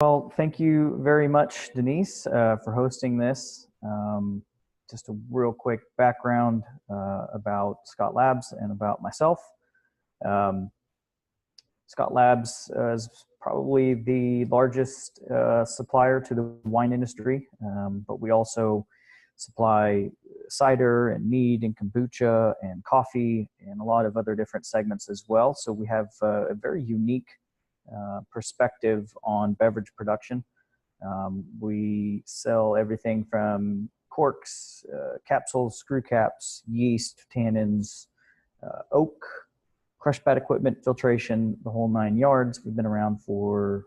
Well, thank you very much, Denise, for hosting this. Just a real quick background about Scott Labs and about myself. Um, Scott Labs is probably the largest supplier to the wine industry, but we also supply cider and mead and kombucha and coffee and a lot of other different segments as well. So we have a very unique perspective on beverage production. We sell everything from corks, capsules, screw caps, yeast, tannins, oak, crush pad equipment, filtration, the whole 9 yards. We've been around for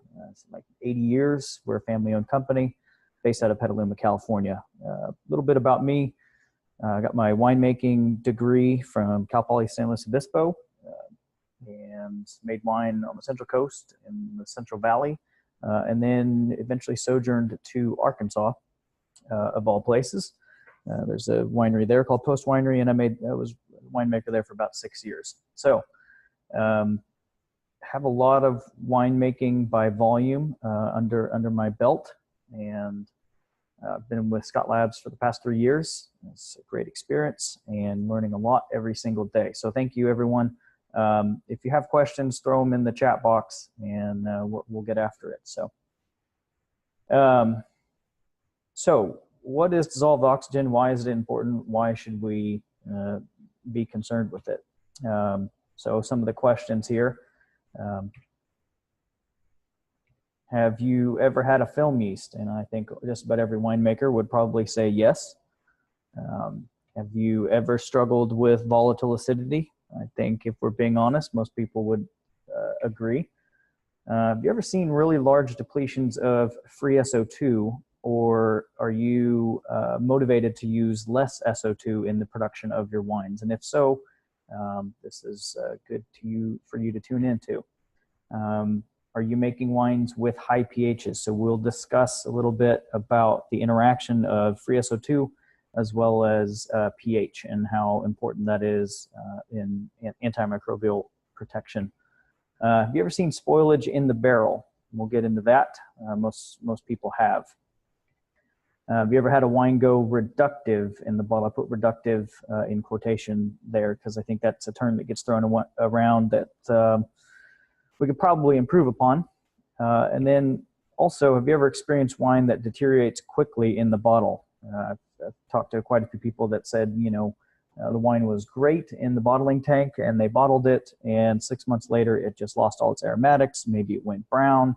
like 80 years. We're a family-owned company based out of Petaluma, California. A little bit about me. I got my winemaking degree from Cal Poly San Luis Obispo, and made wine on the Central Coast in the Central Valley, and then eventually sojourned to Arkansas, of all places. There's a winery there called Post Winery, and I was a winemaker there for about 6 years. So have a lot of winemaking by volume under my belt, and I've been with Scott Labs for the past 3 years. It's a great experience and learning a lot every single day. So thank you, everyone. If you have questions, throw them in the chat box, and we'll get after it. So what is dissolved oxygen? Why is it important? Why should we be concerned with it? So some of the questions here. Have you ever had a film yeast? And I think just about every winemaker would probably say yes. Have you ever struggled with volatile acidity? I think if we're being honest, most people would agree. Have you ever seen really large depletions of free SO2, or are you motivated to use less SO2 in the production of your wines? And if so, this is good for you to tune into. Are you making wines with high pHs? So we'll discuss a little bit about the interaction of free SO2 as well as pH and how important that is in antimicrobial protection. Have you ever seen spoilage in the barrel? We'll get into that. Most people have. Have you ever had a wine go reductive in the bottle? I put reductive in quotation there because I think that's a term that gets thrown around that we could probably improve upon. And then also, have you ever experienced wine that deteriorates quickly in the bottle? I've talked to quite a few people that said, the wine was great in the bottling tank and they bottled it, and 6 months later it just lost all its aromatics. Maybe it went brown.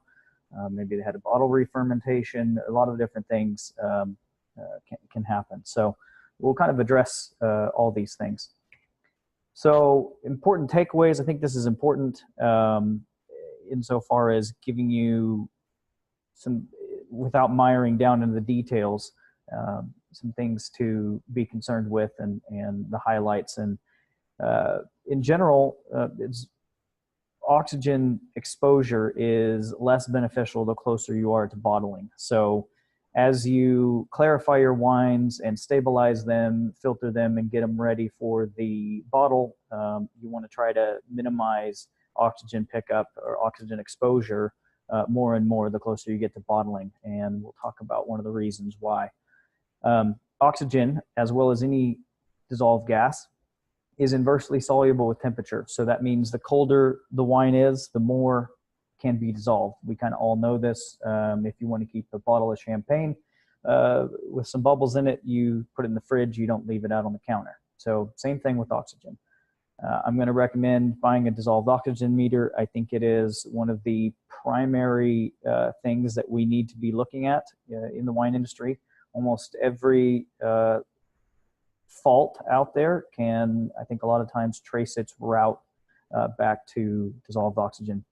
Maybe they had a bottle re-fermentation. A lot of different things can happen. So we'll kind of address all these things. So important takeaways. I think this is important insofar as giving you some, without miring down into the details, some things to be concerned with and the highlights. And in general, oxygen exposure is less beneficial the closer you are to bottling. So as you clarify your wines and stabilize them, filter them, and get them ready for the bottle, you want to try to minimize oxygen pickup or oxygen exposure more and more the closer you get to bottling. And we'll talk about one of the reasons why. Oxygen, as well as any dissolved gas, is inversely soluble with temperature. So that means the colder the wine is, the more can be dissolved. We kind of all know this. If you want to keep a bottle of champagne with some bubbles in it, you put it in the fridge, you don't leave it out on the counter. So same thing with oxygen. I'm going to recommend buying a dissolved oxygen meter. I think it is one of the primary things that we need to be looking at in the wine industry. Almost every fault out there can, I think, a lot of times trace its route back to dissolved oxygen.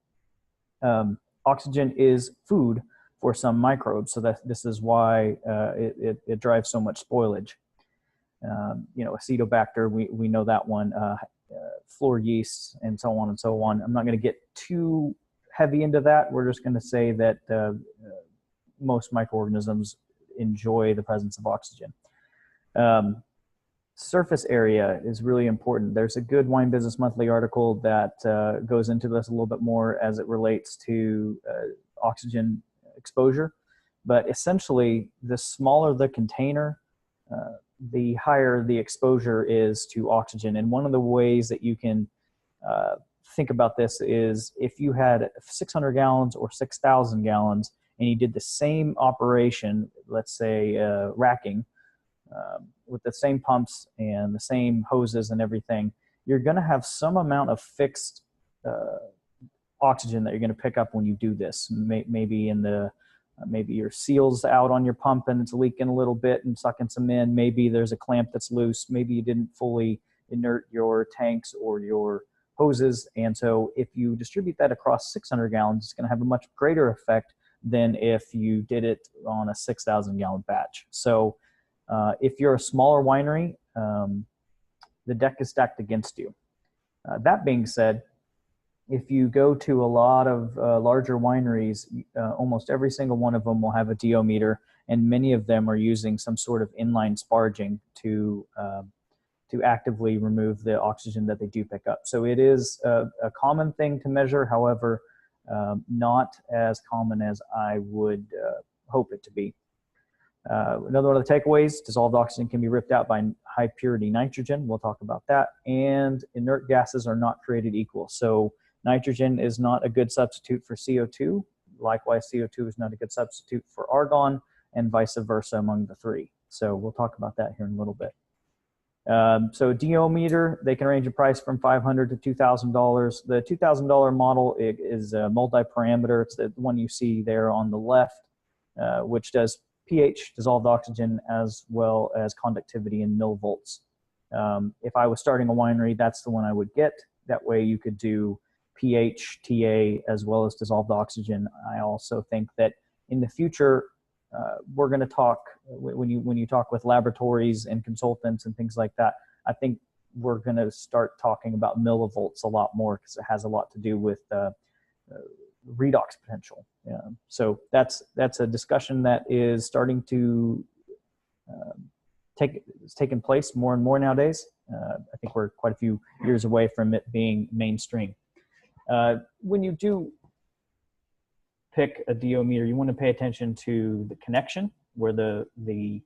Oxygen is food for some microbes, so that this is why it drives so much spoilage. Acetobacter, we know that one, floor yeasts, and so on and so on. I'm not going to get too heavy into that. We're just going to say that most microorganisms enjoy the presence of oxygen. Surface area is really important. There's a good Wine Business Monthly article that goes into this a little bit more as it relates to oxygen exposure. But essentially, the smaller the container, the higher the exposure is to oxygen. And one of the ways that you can think about this is if you had 600 gallons or 6,000 gallons and you did the same operation, let's say racking, with the same pumps and the same hoses and everything, you're going to have some amount of fixed oxygen that you're going to pick up when you do this. Maybe in the maybe your seal's out on your pump and it's leaking a little bit and sucking some in. Maybe there's a clamp that's loose. Maybe you didn't fully inert your tanks or your hoses. And so if you distribute that across 600 gallons, it's going to have a much greater effect than if you did it on a 6,000 gallon batch. So if you're a smaller winery, the deck is stacked against you. That being said, if you go to a lot of larger wineries, almost every single one of them will have a DO meter, and many of them are using some sort of inline sparging to actively remove the oxygen that they do pick up. So it is a common thing to measure, however, not as common as I would hope it to be. Another one of the takeaways, dissolved oxygen can be ripped out by high purity nitrogen. We'll talk about that. And inert gases are not created equal. So nitrogen is not a good substitute for CO2. Likewise, CO2 is not a good substitute for argon, and vice versa among the three. So we'll talk about that here in a little bit. So DO meter, they can range in price from $500 to $2,000. The $2,000 model is a multi-parameter. It's the one you see there on the left, which does pH, dissolved oxygen, as well as conductivity in millivolts. If I was starting a winery, that's the one I would get. That way you could do pH, TA, as well as dissolved oxygen. I also think that in the future, we're going to talk, when you talk with laboratories and consultants and things like that, I think we're going to start talking about millivolts a lot more because it has a lot to do with redox potential. So that's a discussion that is starting to taking place more and more nowadays. I think we're quite a few years away from it being mainstream. When you do pick a DO meter, you want to pay attention to the connection where the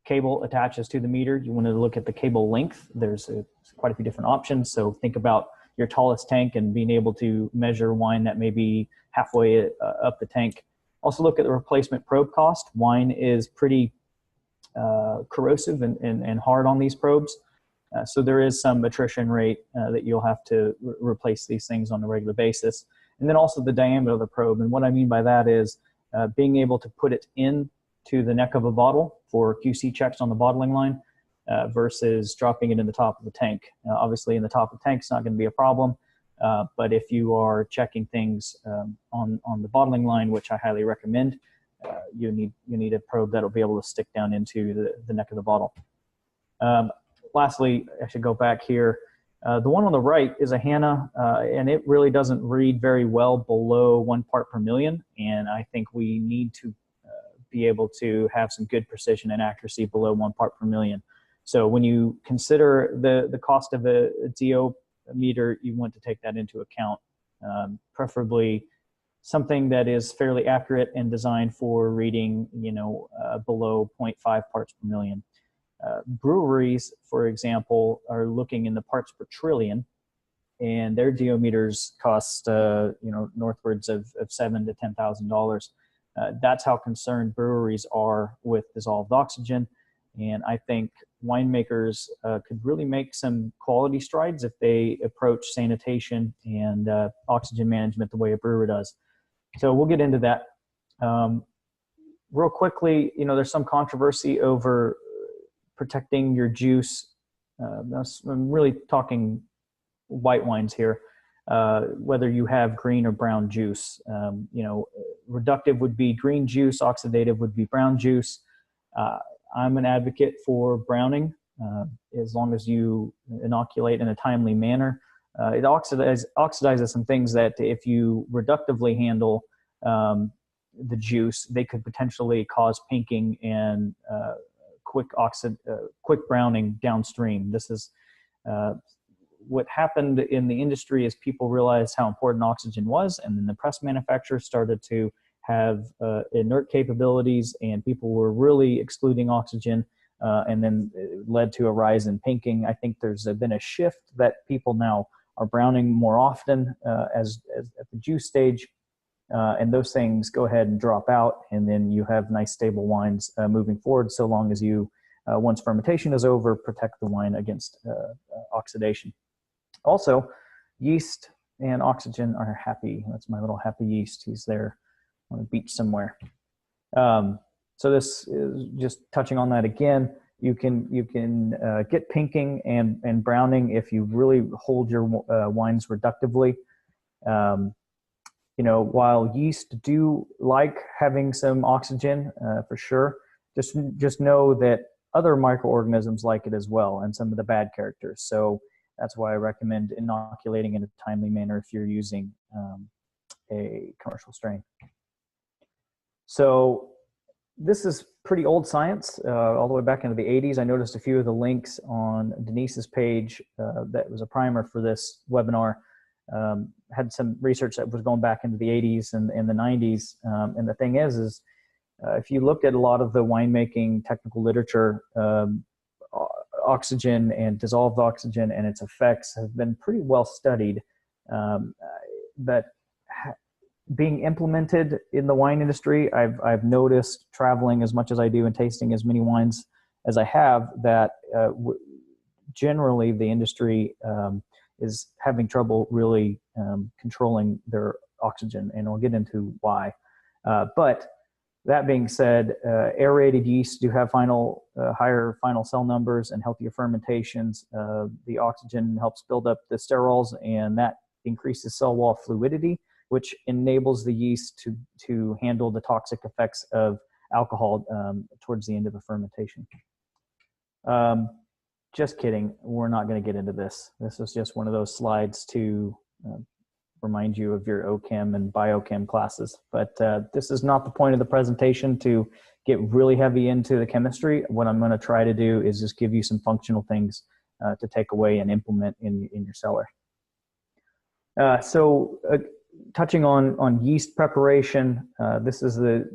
cable attaches to the meter. You want to look at the cable length. There's quite a few different options. So think about your tallest tank and being able to measure wine that may be halfway up the tank. Also look at the replacement probe cost. Wine is pretty corrosive and hard on these probes. So there is some attrition rate that you'll have to replace these things on a regular basis. And then also the diameter of the probe. And what I mean by that is being able to put it into the neck of a bottle for QC checks on the bottling line versus dropping it in the top of the tank. Obviously in the top of the tank, it's not going to be a problem. But if you are checking things on the bottling line, which I highly recommend, you need a probe that'll be able to stick down into the neck of the bottle. Lastly, I should go back here. The one on the right is a Hanna, and it really doesn't read very well below 1 part per million. And I think we need to be able to have some good precision and accuracy below 1 part per million. So when you consider the cost of a DO meter, you want to take that into account. Preferably something that is fairly accurate and designed for reading, below 0.5 parts per million. Breweries, for example, are looking in the parts per trillion, and their DO meters cost, northwards of $7,000 to $10,000. That's how concerned breweries are with dissolved oxygen. And I think winemakers could really make some quality strides if they approach sanitation and oxygen management the way a brewer does. So we'll get into that. Real quickly, there's some controversy over protecting your juice. I'm really talking white wines here, whether you have green or brown juice. Reductive would be green juice, oxidative would be brown juice. I'm an advocate for browning as long as you inoculate in a timely manner. It oxidizes some things that if you reductively handle the juice, they could potentially cause pinking and quick browning downstream. This is what happened in the industry is people realized how important oxygen was, and then the press manufacturers started to have inert capabilities, and people were really excluding oxygen, and then it led to a rise in pinking. I think there's been a shift that people now are browning more often as at the juice stage, and those things go ahead and drop out, and then you have nice stable wines moving forward, so long as you, once fermentation is over, protect the wine against oxidation. Also, yeast and oxygen are happy. That's my little happy yeast. He's there on a beach somewhere. So this is just touching on that again. You can get pinking and browning if you really hold your wines reductively. You know, while yeast do like having some oxygen for sure, just know that other microorganisms like it as well, and some of the bad characters. So that's why I recommend inoculating in a timely manner if you're using a commercial strain. So this is pretty old science, all the way back into the 80s. I noticed a few of the links on Denise's page that was a primer for this webinar. Had some research that was going back into the 80s and the 90s. And the thing is if you look at a lot of the winemaking technical literature, oxygen and dissolved oxygen and its effects have been pretty well studied. But being implemented in the wine industry, I've noticed, traveling as much as I do and tasting as many wines as I have, that generally the industry is having trouble really controlling their oxygen, and I'll get into why. But that being said, aerated yeasts do have higher final cell numbers and healthier fermentations. The oxygen helps build up the sterols, and that increases cell wall fluidity, which enables the yeast to handle the toxic effects of alcohol towards the end of a fermentation. Just kidding, we're not going to get into this. This is just one of those slides to remind you of your OChem and biochem classes. But this is not the point of the presentation, to get really heavy into the chemistry. What I'm going to try to do is just give you some functional things to take away and implement in your cellar. Touching on yeast preparation, this is the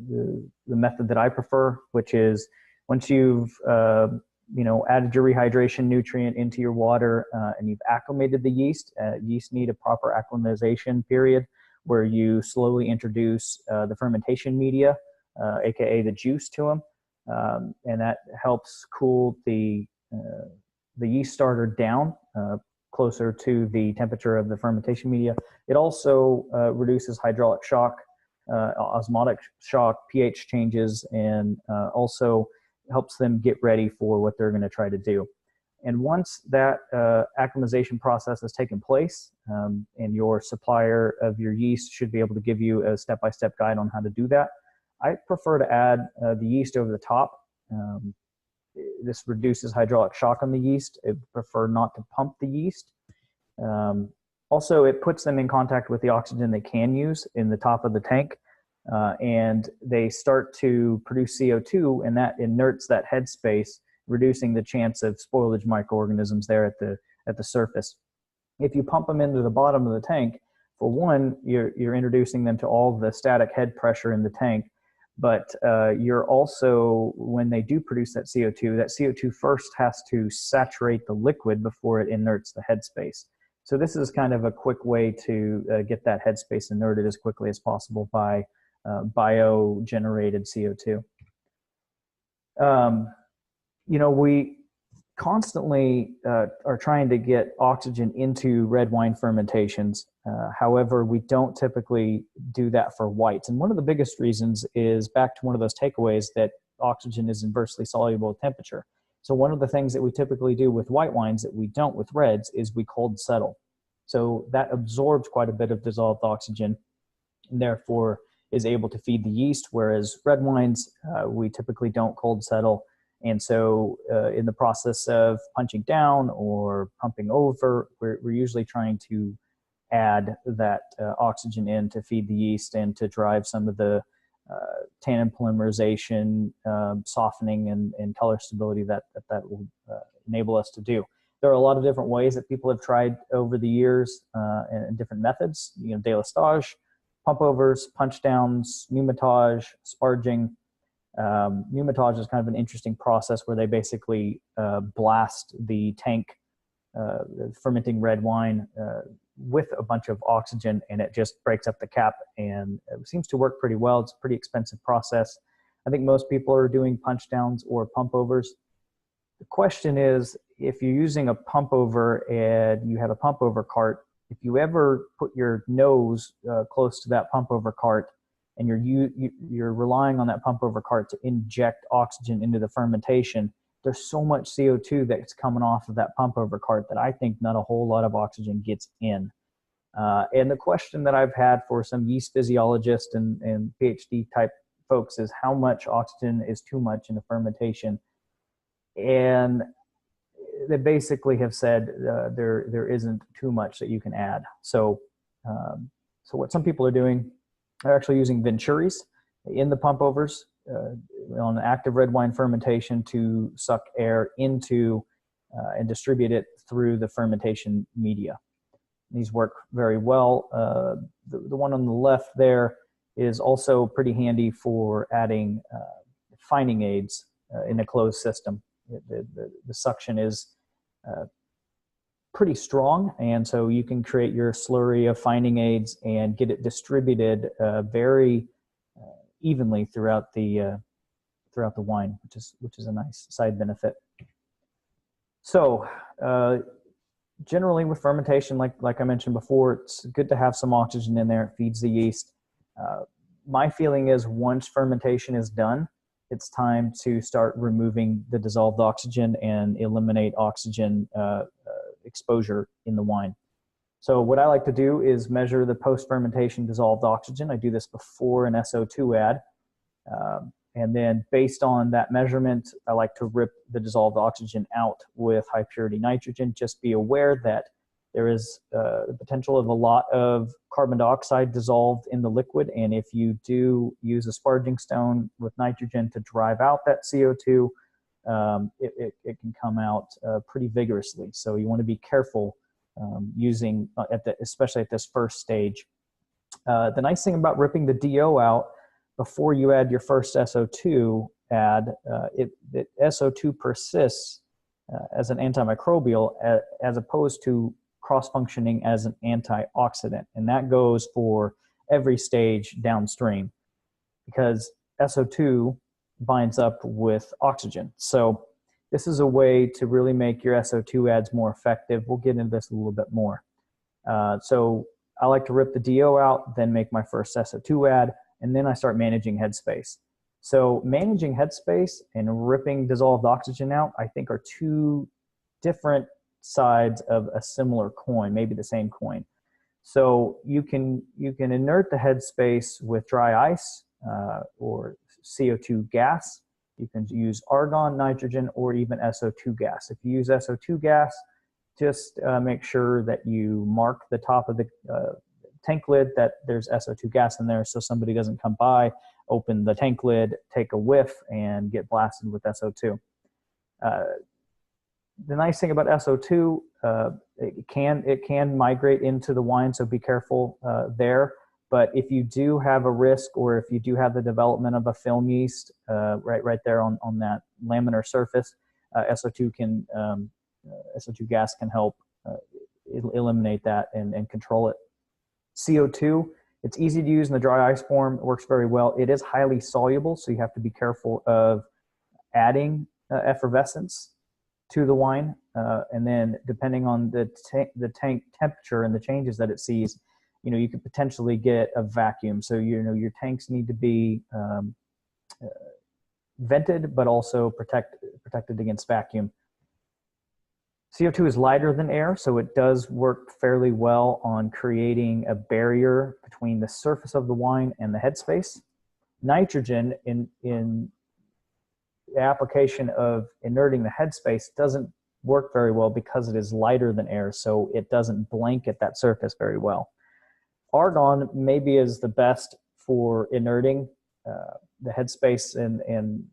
method that I prefer, which is once you've added your rehydration nutrient into your water and you've acclimated the yeast. Yeast need a proper acclimatization period where you slowly introduce the fermentation media, aka the juice, to them, and that helps cool the yeast starter down closer to the temperature of the fermentation media. It also reduces hydraulic shock, osmotic shock, pH changes, and also helps them get ready for what they're going to try to do. And once that acclimatization process has taken place, and your supplier of your yeast should be able to give you a step-by-step guide on how to do that, I prefer to add the yeast over the top. This reduces hydraulic shock on the yeast. I prefer not to pump the yeast. Also, it puts them in contact with the oxygen they can use in the top of the tank, and they start to produce CO2, and that inerts that headspace, reducing the chance of spoilage microorganisms there at the surface. If you pump them into the bottom of the tank, for one, you're introducing them to all the static head pressure in the tank, but you're also, when they do produce that CO2 first has to saturate the liquid before it inerts the headspace. So this is kind of a quick way to get that headspace inerted as quickly as possible by bio-generated CO2. We constantly are trying to get oxygen into red wine fermentations. However, we don't typically do that for whites. And one of the biggest reasons is back to one of those takeaways that oxygen is inversely soluble at temperature. So one of the things that we typically do with white wines that we don't with reds is we cold settle. So that absorbs quite a bit of dissolved oxygen and therefore is able to feed the yeast, whereas red wines, we typically don't cold settle. And so in the process of punching down or pumping over, we're usually trying to add that oxygen in to feed the yeast and to drive some of the tannin polymerization, softening, and color stability that will enable us to do. There are a lot of different ways that people have tried over the years and different methods, délestage, pump overs, punch downs, pneumatage, sparging. Pneumatage is kind of an interesting process where they basically blast the tank, fermenting red wine, with a bunch of oxygen, and it just breaks up the cap, and it seems to work pretty well. It's a pretty expensive process. I think most people are doing punch downs or pump overs. The question is, if you're using a pump over and you have a pump over cart, if you ever put your nose close to that pump over cart and you're relying on that pump over cart to inject oxygen into the fermentation, there's so much CO2 that's coming off of that pump over cart that I think not a whole lot of oxygen gets in. And the question that I've had for some yeast physiologists and PhD type folks is how much oxygen is too much in the fermentation. And they basically have said there isn't too much that you can add. So what some people are doing, they're actually using venturis in the pump overs on active red wine fermentation to suck air into and distribute it through the fermentation media. These work very well. The one on the left there is also pretty handy for adding fining aids in a closed system. The suction is pretty strong, and so you can create your slurry of fining aids and get it distributed very evenly throughout the wine, which is a nice side benefit. So generally with fermentation, like I mentioned before, it's good to have some oxygen in there. It feeds the yeast. My feeling is once fermentation is done, it's time to start removing the dissolved oxygen and eliminate oxygen exposure in the wine. So what I like to do is measure the post-fermentation dissolved oxygen. I do this before an SO2 add. And then based on that measurement, I like to rip the dissolved oxygen out with high purity nitrogen. Just be aware that there is the potential of a lot of carbon dioxide dissolved in the liquid. And if you do use a sparging stone with nitrogen to drive out that CO2, it can come out pretty vigorously. So you want to be careful using, especially at this first stage. The nice thing about ripping the DO out before you add your first SO2 add, the SO2 persists as an antimicrobial as opposed to cross-functioning as an antioxidant. And that goes for every stage downstream because SO2 binds up with oxygen. So this is a way to really make your SO2 adds more effective. We'll get into this a little bit more. So I like to rip the DO out, then make my first SO2 add, and then I start managing headspace. So managing headspace and ripping dissolved oxygen out, I think, are two different sides of a similar coin, maybe the same coin. So you can inert the headspace with dry ice or CO2 gas. You can use argon, nitrogen, or even SO2 gas. If you use SO2 gas, just make sure that you mark the top of the tank lid that there's SO2 gas in there so somebody doesn't come by, open the tank lid, take a whiff, and get blasted with SO2. The nice thing about SO2, it can migrate into the wine, so be careful there. But if you do have a risk, or if you do have the development of a film yeast right there on that laminar surface, SO2 gas can help eliminate that and control it. CO2, it's easy to use in the dry ice form. It works very well. It is highly soluble, so you have to be careful of adding effervescence to the wine. And then depending on the tank temperature and the changes that it sees, you could potentially get a vacuum. So, your tanks need to be vented, but also protected against vacuum. CO2 is lighter than air, so it does work fairly well on creating a barrier between the surface of the wine and the headspace. Nitrogen, in the application of inerting the headspace, doesn't work very well because it is lighter than air, so it doesn't blanket that surface very well. Argon maybe is the best for inerting the headspace and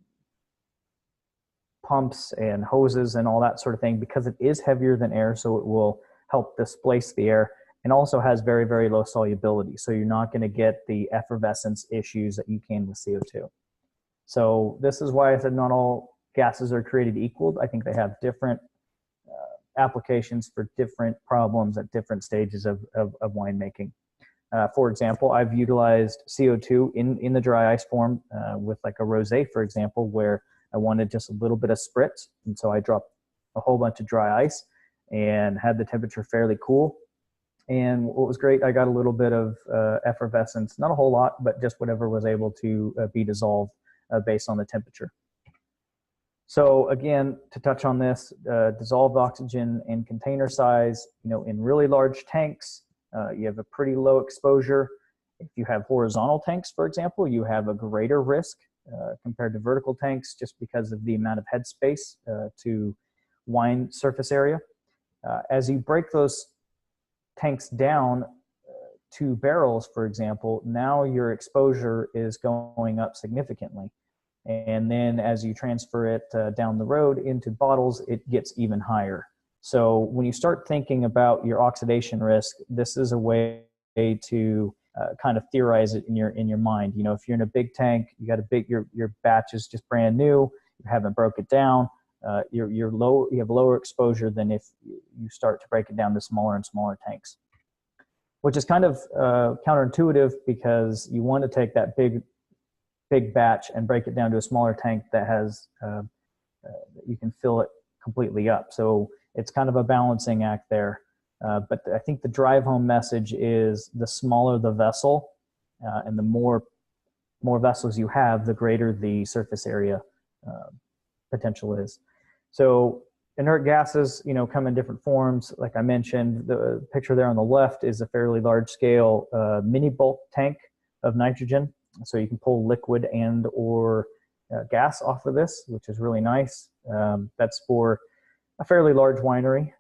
pumps and hoses and all that sort of thing because it is heavier than air, so it will help displace the air. and also has very, very low solubility. So you're not going to get the effervescence issues that you can with CO2. So this is why I said not all gases are created equal. I think they have different applications for different problems at different stages of winemaking. For example, I've utilized CO2 in the dry ice form with like a rosé, for example, where I wanted just a little bit of spritz. And so I dropped a whole bunch of dry ice and had the temperature fairly cool. And what was great, I got a little bit of effervescence, not a whole lot, but just whatever was able to be dissolved based on the temperature. So again, to touch on this, dissolved oxygen in container size, in really large tanks, you have a pretty low exposure. If you have horizontal tanks, for example, you have a greater risk compared to vertical tanks just because of the amount of headspace to wine surface area. As you break those tanks down 2 barrels, for example, now your exposure is going up significantly. And then as you transfer it down the road into bottles, it gets even higher. So when you start thinking about your oxidation risk, this is a way to kind of theorize it in your mind. If you're in a big tank, you got your batch is just brand new, you haven't broke it down, you have lower exposure than if you start to break it down to smaller and smaller tanks, which is kind of counterintuitive because you want to take that big batch and break it down to a smaller tank that has you can fill it completely up. So it's kind of a balancing act there. But I think the drive home message is the smaller the vessel and the more vessels you have, the greater the surface area potential is. So inert gases, come in different forms. Like I mentioned, the picture there on the left is a fairly large scale mini bulk tank of nitrogen. So you can pull liquid and or gas off of this, which is really nice. That's for a fairly large winery.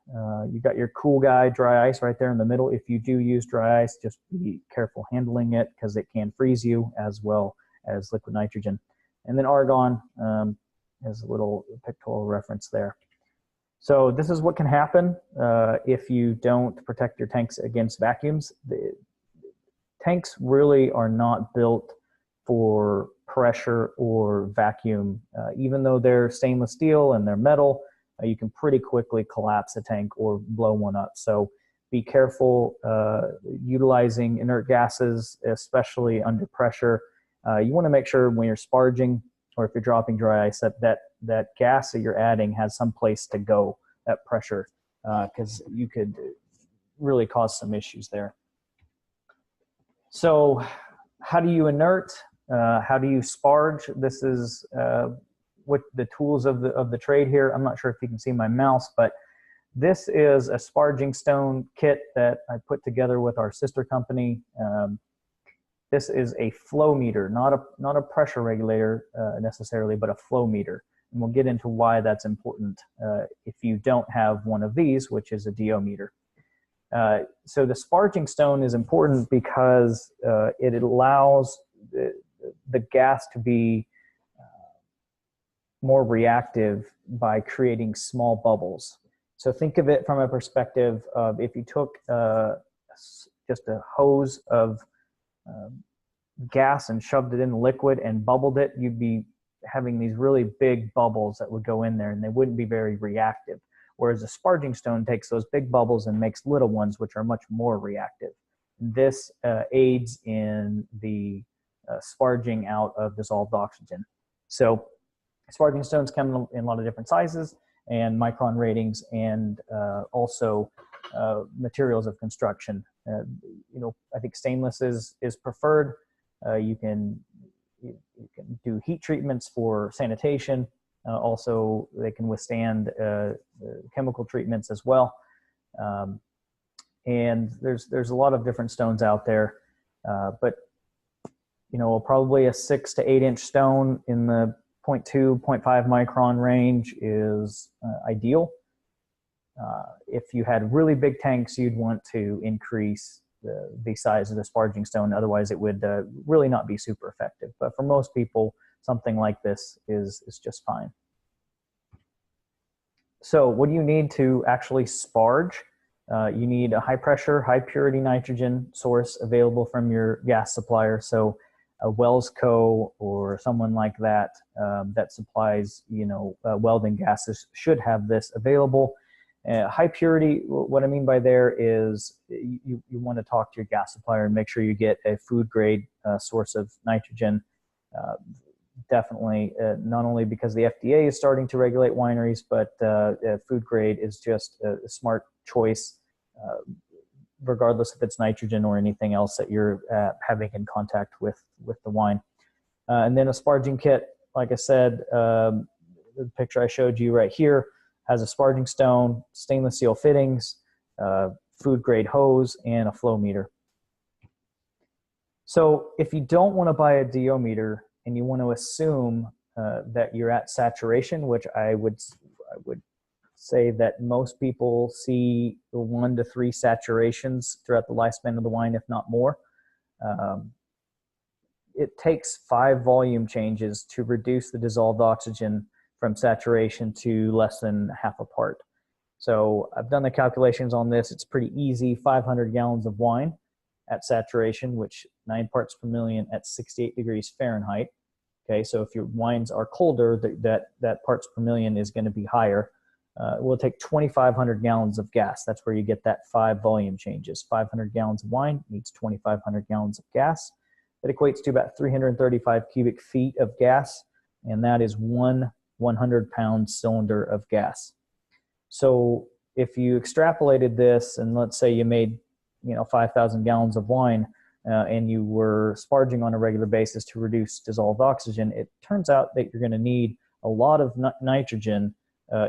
You got your cool guy dry ice right there in the middle. If you do use dry ice, just be careful handling it because it can freeze you, as well as liquid nitrogen. And then argon is a little pictorial reference there. So this is what can happen if you don't protect your tanks against vacuums. The tanks really are not built for pressure or vacuum. Even though they're stainless steel and they're metal, you can pretty quickly collapse a tank or blow one up. So be careful utilizing inert gases, especially under pressure. You want to make sure when you're sparging or if you're dropping dry ice that gas that you're adding has some place to go at pressure, because you could really cause some issues there. So how do you inert? How do you sparge? This is what the tools of the trade here. I'm not sure if you can see my mouse, but this is a sparging stone kit that I put together with our sister company. This is a flow meter, not a pressure regulator necessarily, but a flow meter. And we'll get into why that's important if you don't have one of these, which is a DO meter. So the sparging stone is important because it allows the gas to be more reactive by creating small bubbles. So think of it from a perspective of if you took just a hose of gas and shoved it in the liquid and bubbled it, you'd be having these really big bubbles that would go in there and they wouldn't be very reactive. Whereas a sparging stone takes those big bubbles and makes little ones, which are much more reactive. This aids in the sparging out of dissolved oxygen. So sparging stones come in a lot of different sizes and micron ratings, and also materials of construction. I think stainless is preferred. You can do heat treatments for sanitation. Also, they can withstand chemical treatments as well. And there's a lot of different stones out there, but probably a 6 to 8 inch stone in the 0.2, 0.5 micron range is ideal. If you had really big tanks, you'd want to increase the size of the sparging stone. Otherwise, it would really not be super effective. But for most people, something like this is just fine. So what do you need to actually sparge? You need a high pressure, high purity nitrogen source available from your gas supplier. So a Wells Co. or someone like that that supplies, welding gases should have this available. High purity, what I mean by there is you want to talk to your gas supplier and make sure you get a food grade source of nitrogen. Definitely, not only because the FDA is starting to regulate wineries, but food grade is just a smart choice, regardless if it's nitrogen or anything else that you're having in contact with the wine. And then a sparging kit, like I said, the picture I showed you right here has a sparging stone, stainless steel fittings, food grade hose, and a flow meter. So if you don't want to buy a DO meter and you want to assume that you're at saturation, which I would say that most people see 1 to 3 saturations throughout the lifespan of the wine, if not more. It takes 5 volume changes to reduce the dissolved oxygen from saturation to less than half a part. So I've done the calculations on this. It's pretty easy. 500 gallons of wine at saturation, which 9 parts per million at 68 degrees Fahrenheit. Okay, so if your wines are colder, that parts per million is going to be higher. It will take 2,500 gallons of gas. That's where you get that 5 volume changes. 500 gallons of wine needs 2,500 gallons of gas. That equates to about 335 cubic feet of gas, and that is one 100-pound cylinder of gas. So if you extrapolated this, and let's say you made 5,000 gallons of wine, and you were sparging on a regular basis to reduce dissolved oxygen, it turns out that you're going to need a lot of nitrogen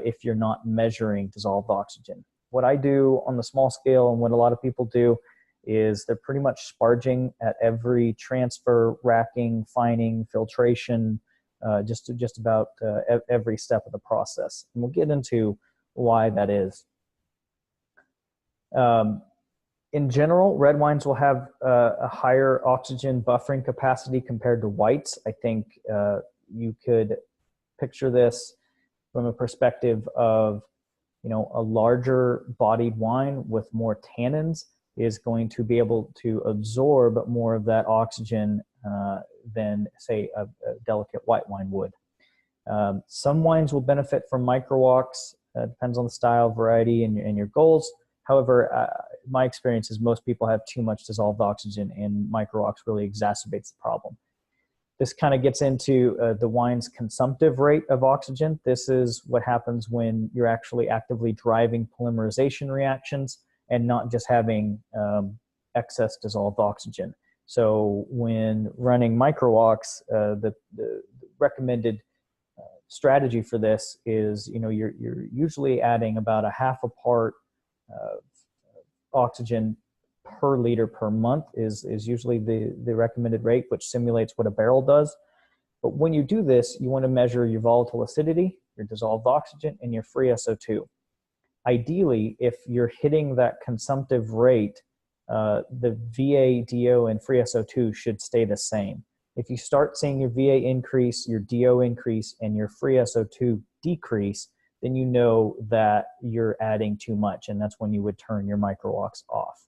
if you're not measuring dissolved oxygen. What I do on the small scale, and what a lot of people do, is they're pretty much sparging at every transfer, racking, fining, filtration, just about every step of the process. And we'll get into why that is. In general, red wines will have a higher oxygen buffering capacity compared to whites. I think you could picture this from a perspective of, a larger bodied wine with more tannins is going to be able to absorb more of that oxygen than, say, a delicate white wine would. Some wines will benefit from micro-ox. Depends on the style, variety, and your goals. However, my experience is most people have too much dissolved oxygen, and micro-ox really exacerbates the problem. This kind of gets into the wine's consumptive rate of oxygen. This is what happens when you're actually actively driving polymerization reactions and not just having excess dissolved oxygen. So when running micro-ox, the recommended strategy for this is, you're usually adding about a half a part oxygen per liter per month is usually the recommended rate, which simulates what a barrel does. But when you do this, you want to measure your volatile acidity, your dissolved oxygen, and your free SO2. Ideally, if you're hitting that consumptive rate, the VA, DO, and free SO2 should stay the same. If you start seeing your VA increase, your DO increase, and your free SO2 decrease, then you know that you're adding too much, and that's when you would turn your micro-ox off.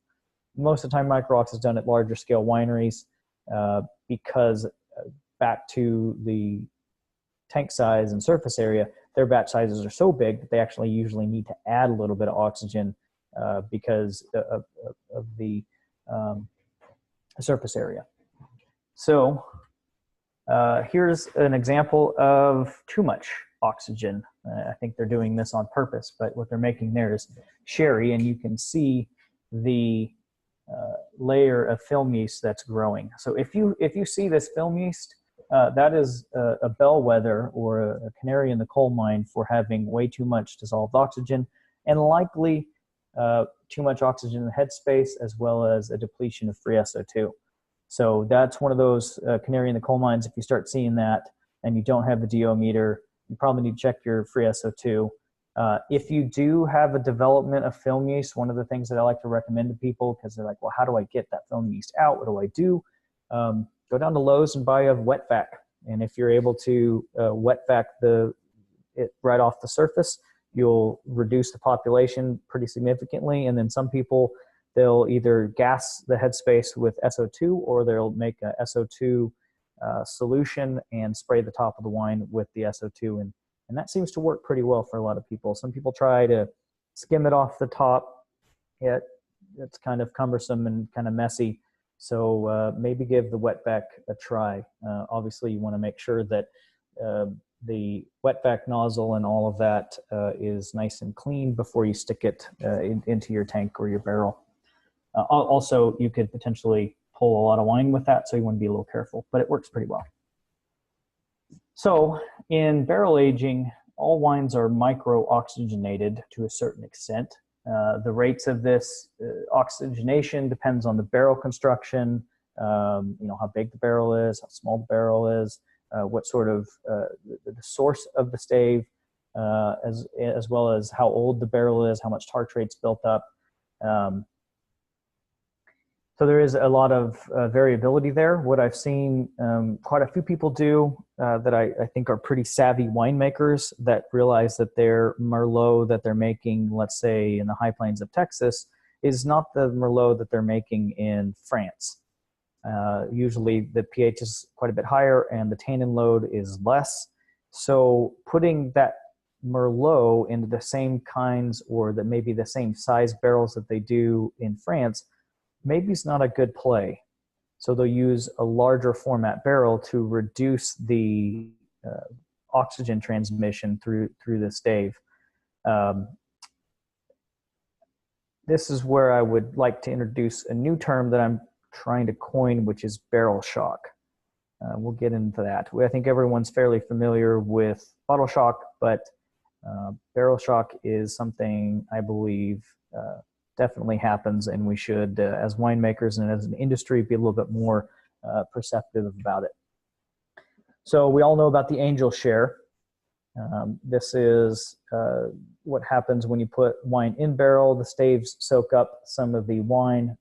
Most of the time, micro-ox is done at larger scale wineries because back to the tank size and surface area, their batch sizes are so big that they actually usually need to add a little bit of oxygen because of the surface area. So here's an example of too much oxygen. I think they're doing this on purpose, but what they're making there is sherry, and you can see the layer of film yeast that's growing. So if you see this film yeast, that is a bellwether or a canary in the coal mine for having way too much dissolved oxygen, and likely too much oxygen in the headspace, as well as a depletion of free SO2. So that's one of those canary in the coal mines. If you start seeing that and you don't have the DO meter, you probably need to check your free SO2. If you do have a development of film yeast, one of the things that I like to recommend to people, because they're like, well, how do I get that film yeast out? What do I do? Go down to Lowe's and buy a wet vac. And if you're able to wet vac it right off the surface, you'll reduce the population pretty significantly. And then some people, they'll either gas the headspace with SO2, or they'll make a SO2 solution and spray the top of the wine with the SO2. And that seems to work pretty well for a lot of people. Some people try to skim it off the top. It's kind of cumbersome and kind of messy. So maybe give the wetback a try. Obviously, you want to make sure that the wetback nozzle and all of that is nice and clean before you stick it into your tank or your barrel. Also, you could potentially pull a lot of wine with that, so you want to be a little careful, but it works pretty well. So in barrel aging, all wines are micro-oxygenated to a certain extent. The rates of this oxygenation depends on the barrel construction, how big the barrel is, how small the barrel is, what sort of the source of the stave, as well as how old the barrel is, how much tartrate's built up. So there is a lot of variability there. What I've seen quite a few people do that I think are pretty savvy winemakers that realize that their Merlot that they're making, let's say in the high plains of Texas, is not the Merlot that they're making in France. Usually the pH is quite a bit higher and the tannin load is less. So putting that Merlot into the same kinds or that maybe the same size barrels that they do in France, maybe it's not a good play. So they'll use a larger format barrel to reduce the oxygen transmission through the stave. This is where I would like to introduce a new term that I'm trying to coin, which is barrel shock. We'll get into that. I think everyone's fairly familiar with bottle shock, but barrel shock is something I believe definitely happens, and we should, as winemakers and as an industry, be a little bit more perceptive about it. So we all know about the angel share. This is what happens when you put wine in barrel. The staves soak up some of the wine,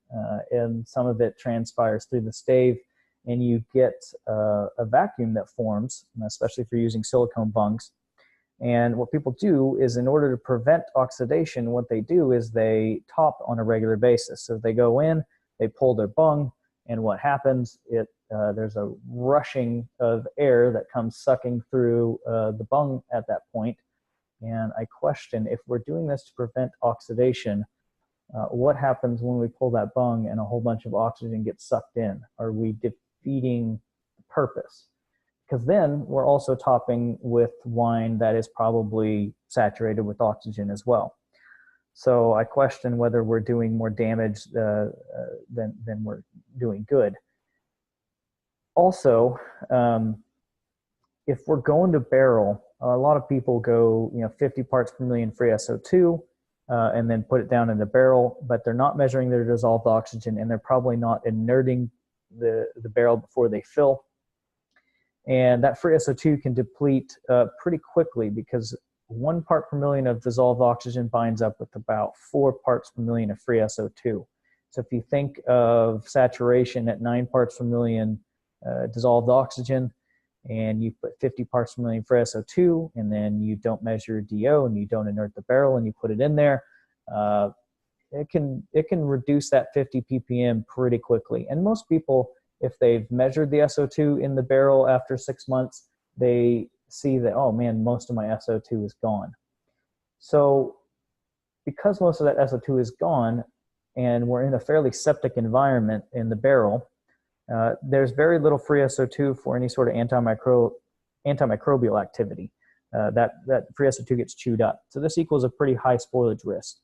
and some of it transpires through the stave, and you get a vacuum that forms, especially if you're using silicone bungs. And what people do is, in order to prevent oxidation, what they do is they top on a regular basis. So they go in, they pull their bung, and what happens, there's a rushing of air that comes sucking through the bung at that point. And I question, if we're doing this to prevent oxidation, what happens when we pull that bung and a whole bunch of oxygen gets sucked in? Are we defeating the purpose? Because then we're also topping with wine that is probably saturated with oxygen as well. So I question whether we're doing more damage than we're doing good. Also, if we're going to barrel, a lot of people go 50 parts per million free SO2 and then put it down in the barrel, but they're not measuring their dissolved oxygen, and they're probably not inerting the barrel before they fill. And that free SO2 can deplete pretty quickly, because 1 part per million of dissolved oxygen binds up with about 4 parts per million of free SO2. So if you think of saturation at 9 parts per million dissolved oxygen, and you put 50 parts per million free SO2, and then you don't measure DO and you don't inert the barrel and you put it in there, it can reduce that 50 ppm pretty quickly. And most people, if they've measured the SO2 in the barrel after 6 months, they see that, oh man, most of my SO2 is gone. So because most of that SO2 is gone, and we're in a fairly septic environment in the barrel, there's very little free SO2 for any sort of antimicrobial activity. That free SO2 gets chewed up. So this equals a pretty high spoilage risk.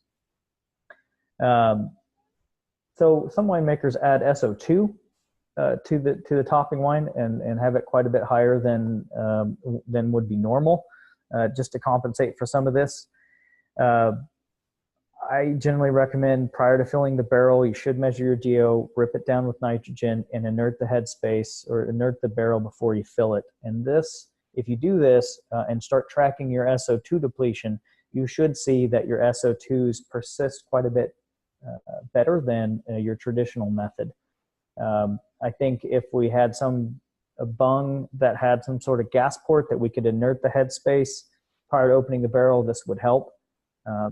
So some winemakers add SO2 to the topping wine and have it quite a bit higher than would be normal, just to compensate for some of this. I generally recommend, prior to filling the barrel, you should measure your DO, rip it down with nitrogen, and inert the headspace or inert the barrel before you fill it. And this, if you do this and start tracking your SO2 depletion, you should see that your SO2s persist quite a bit better than your traditional method. I think if we had a bung that had some sort of gas port that we could inert the headspace prior to opening the barrel, this would help.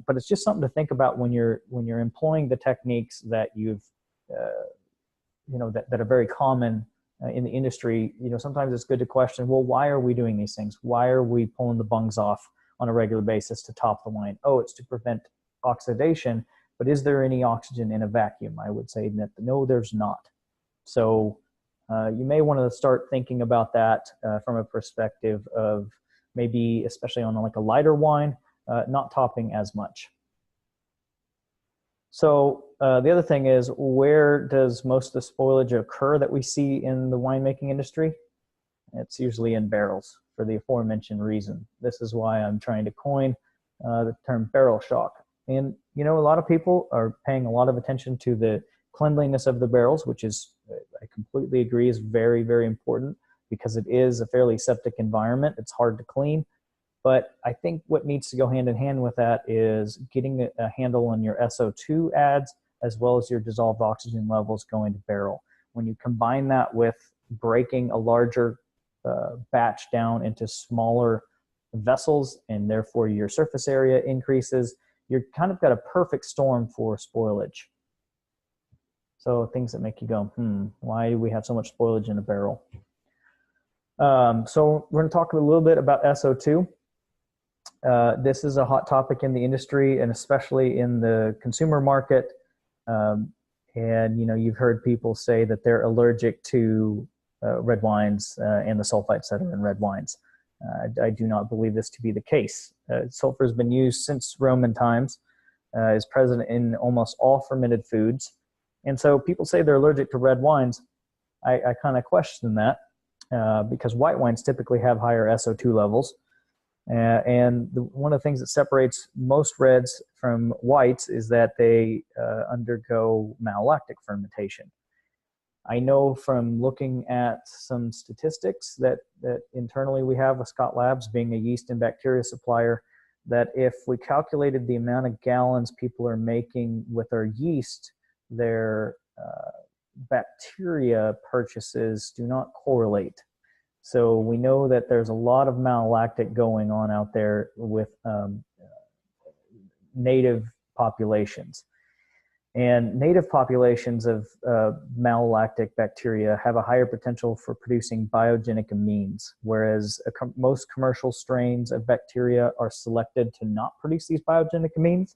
But it's just something to think about when you're employing the techniques that you've that are very common in the industry. Sometimes it's good to question, well, why are we doing these things? Why are we pulling the bungs off on a regular basis to top the wine? Oh, it's to prevent oxidation, but is there any oxygen in a vacuum? I would say that no, there's not. So you may want to start thinking about that from a perspective of maybe, especially on like a lighter wine, not topping as much. So the other thing is, where does most of the spoilage occur that we see in the winemaking industry? It's usually in barrels for the aforementioned reason. This is why I'm trying to coin the term barrel shock. And, a lot of people are paying a lot of attention to the cleanliness of the barrels, which is, I completely agree, is very, very important because it is a fairly septic environment. It's hard to clean. But I think what needs to go hand in hand with that is getting a handle on your SO2 adds as well as your dissolved oxygen levels going to barrel. When you combine that with breaking a larger batch down into smaller vessels, and therefore your surface area increases, you're kind of got a perfect storm for spoilage. So things that make you go, why do we have so much spoilage in a barrel? So we're going to talk a little bit about SO2. This is a hot topic in the industry, and especially in the consumer market. And you've heard people say that they're allergic to red wines and the sulfites that are in red wines. I do not believe this to be the case. Sulfur has been used since Roman times, is present in almost all fermented foods. And so people say they're allergic to red wines. I kind of question that because white wines typically have higher SO2 levels. And one of the things that separates most reds from whites is that they undergo malolactic fermentation. I know from looking at some statistics that internally we have with Scott Labs, being a yeast and bacteria supplier, that if we calculated the amount of gallons people are making with our yeast, their bacteria purchases do not correlate. So we know that there's a lot of malolactic going on out there with native populations. And native populations of malolactic bacteria have a higher potential for producing biogenic amines, whereas most commercial strains of bacteria are selected to not produce these biogenic amines.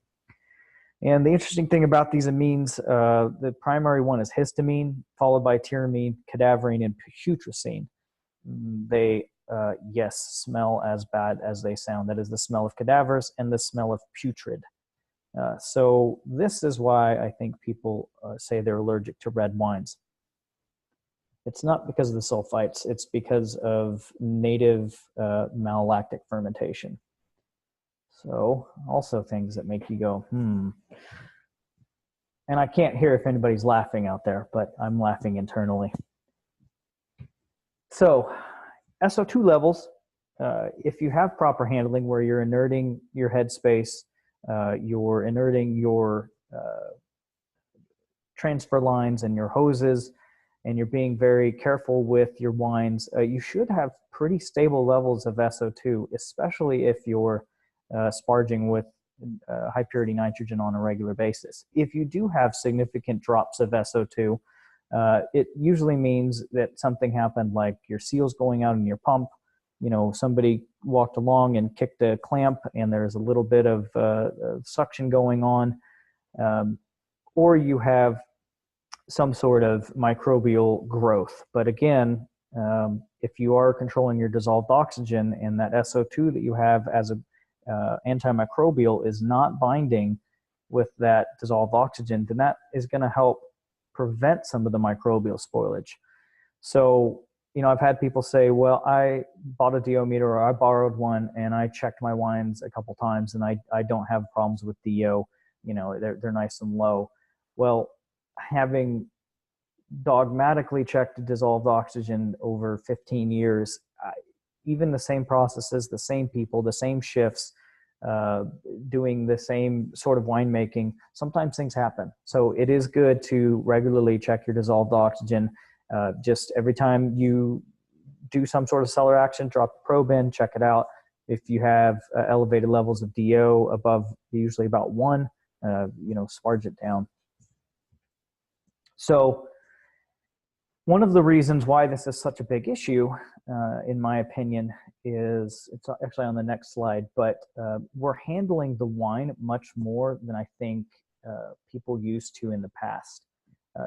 And the interesting thing about these amines, the primary one is histamine, followed by tyramine, cadaverine, and putrescine. They, yes, smell as bad as they sound. That is the smell of cadavers and the smell of putrid. So this is why I think people say they're allergic to red wines. It's not because of the sulfites. It's because of native malolactic fermentation. So also things that make you go, And I can't hear if anybody's laughing out there, but I'm laughing internally. So SO2 levels, if you have proper handling where you're inerting your headspace, you're inerting your transfer lines and your hoses, and you're being very careful with your wines, you should have pretty stable levels of SO2, especially if you're sparging with high purity nitrogen on a regular basis. If you do have significant drops of SO2, it usually means that something happened, like your seal's going out in your pump. Somebody walked along and kicked a clamp and there's a little bit of suction going on, or you have some sort of microbial growth. But again, if you are controlling your dissolved oxygen and that SO2 that you have as a antimicrobial is not binding with that dissolved oxygen, then that is going to help prevent some of the microbial spoilage. So, I've had people say, well, I bought a DO meter or I borrowed one and I checked my wines a couple times and I don't have problems with DO. They're nice and low. Well, having dogmatically checked dissolved oxygen over 15 years, even the same processes, the same people, the same shifts, doing the same sort of winemaking, sometimes things happen. So it is good to regularly check your dissolved oxygen. Just every time you do some sort of cellar action, drop the probe in, check it out. If you have elevated levels of DO above usually about 1, sparge it down. So one of the reasons why this is such a big issue, in my opinion, is, it's actually on the next slide, but we're handling the wine much more than I think people used to in the past.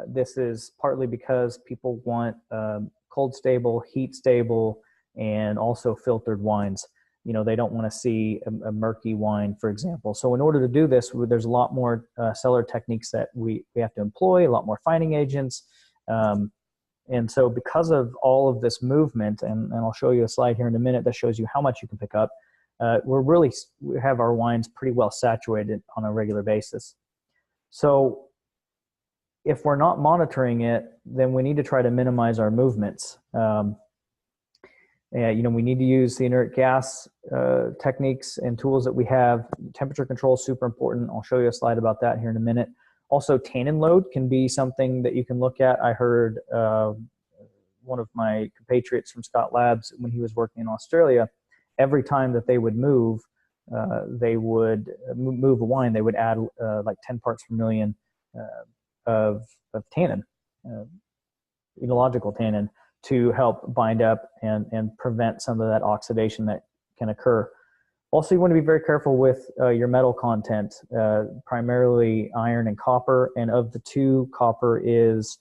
This is partly because people want cold stable, heat stable, and also filtered wines. They don't want to see a murky wine, for example. So in order to do this, there's a lot more cellar techniques that we have to employ, a lot more fining agents. And so because of all of this movement, and I'll show you a slide here in a minute that shows you how much you can pick up, we have our wines pretty well saturated on a regular basis. So if we're not monitoring it, then we need to try to minimize our movements. We need to use the inert gas techniques and tools that we have. Temperature control is super important. I'll show you a slide about that here in a minute. Also, tannin load can be something that you can look at. I heard one of my compatriots from Scott Labs, when he was working in Australia, every time that they would move a wine, they would add like 10 parts per million of tannin, enological tannin, to help bind up and prevent some of that oxidation that can occur. Also, you want to be very careful with your metal content, primarily iron and copper. And of the two, copper is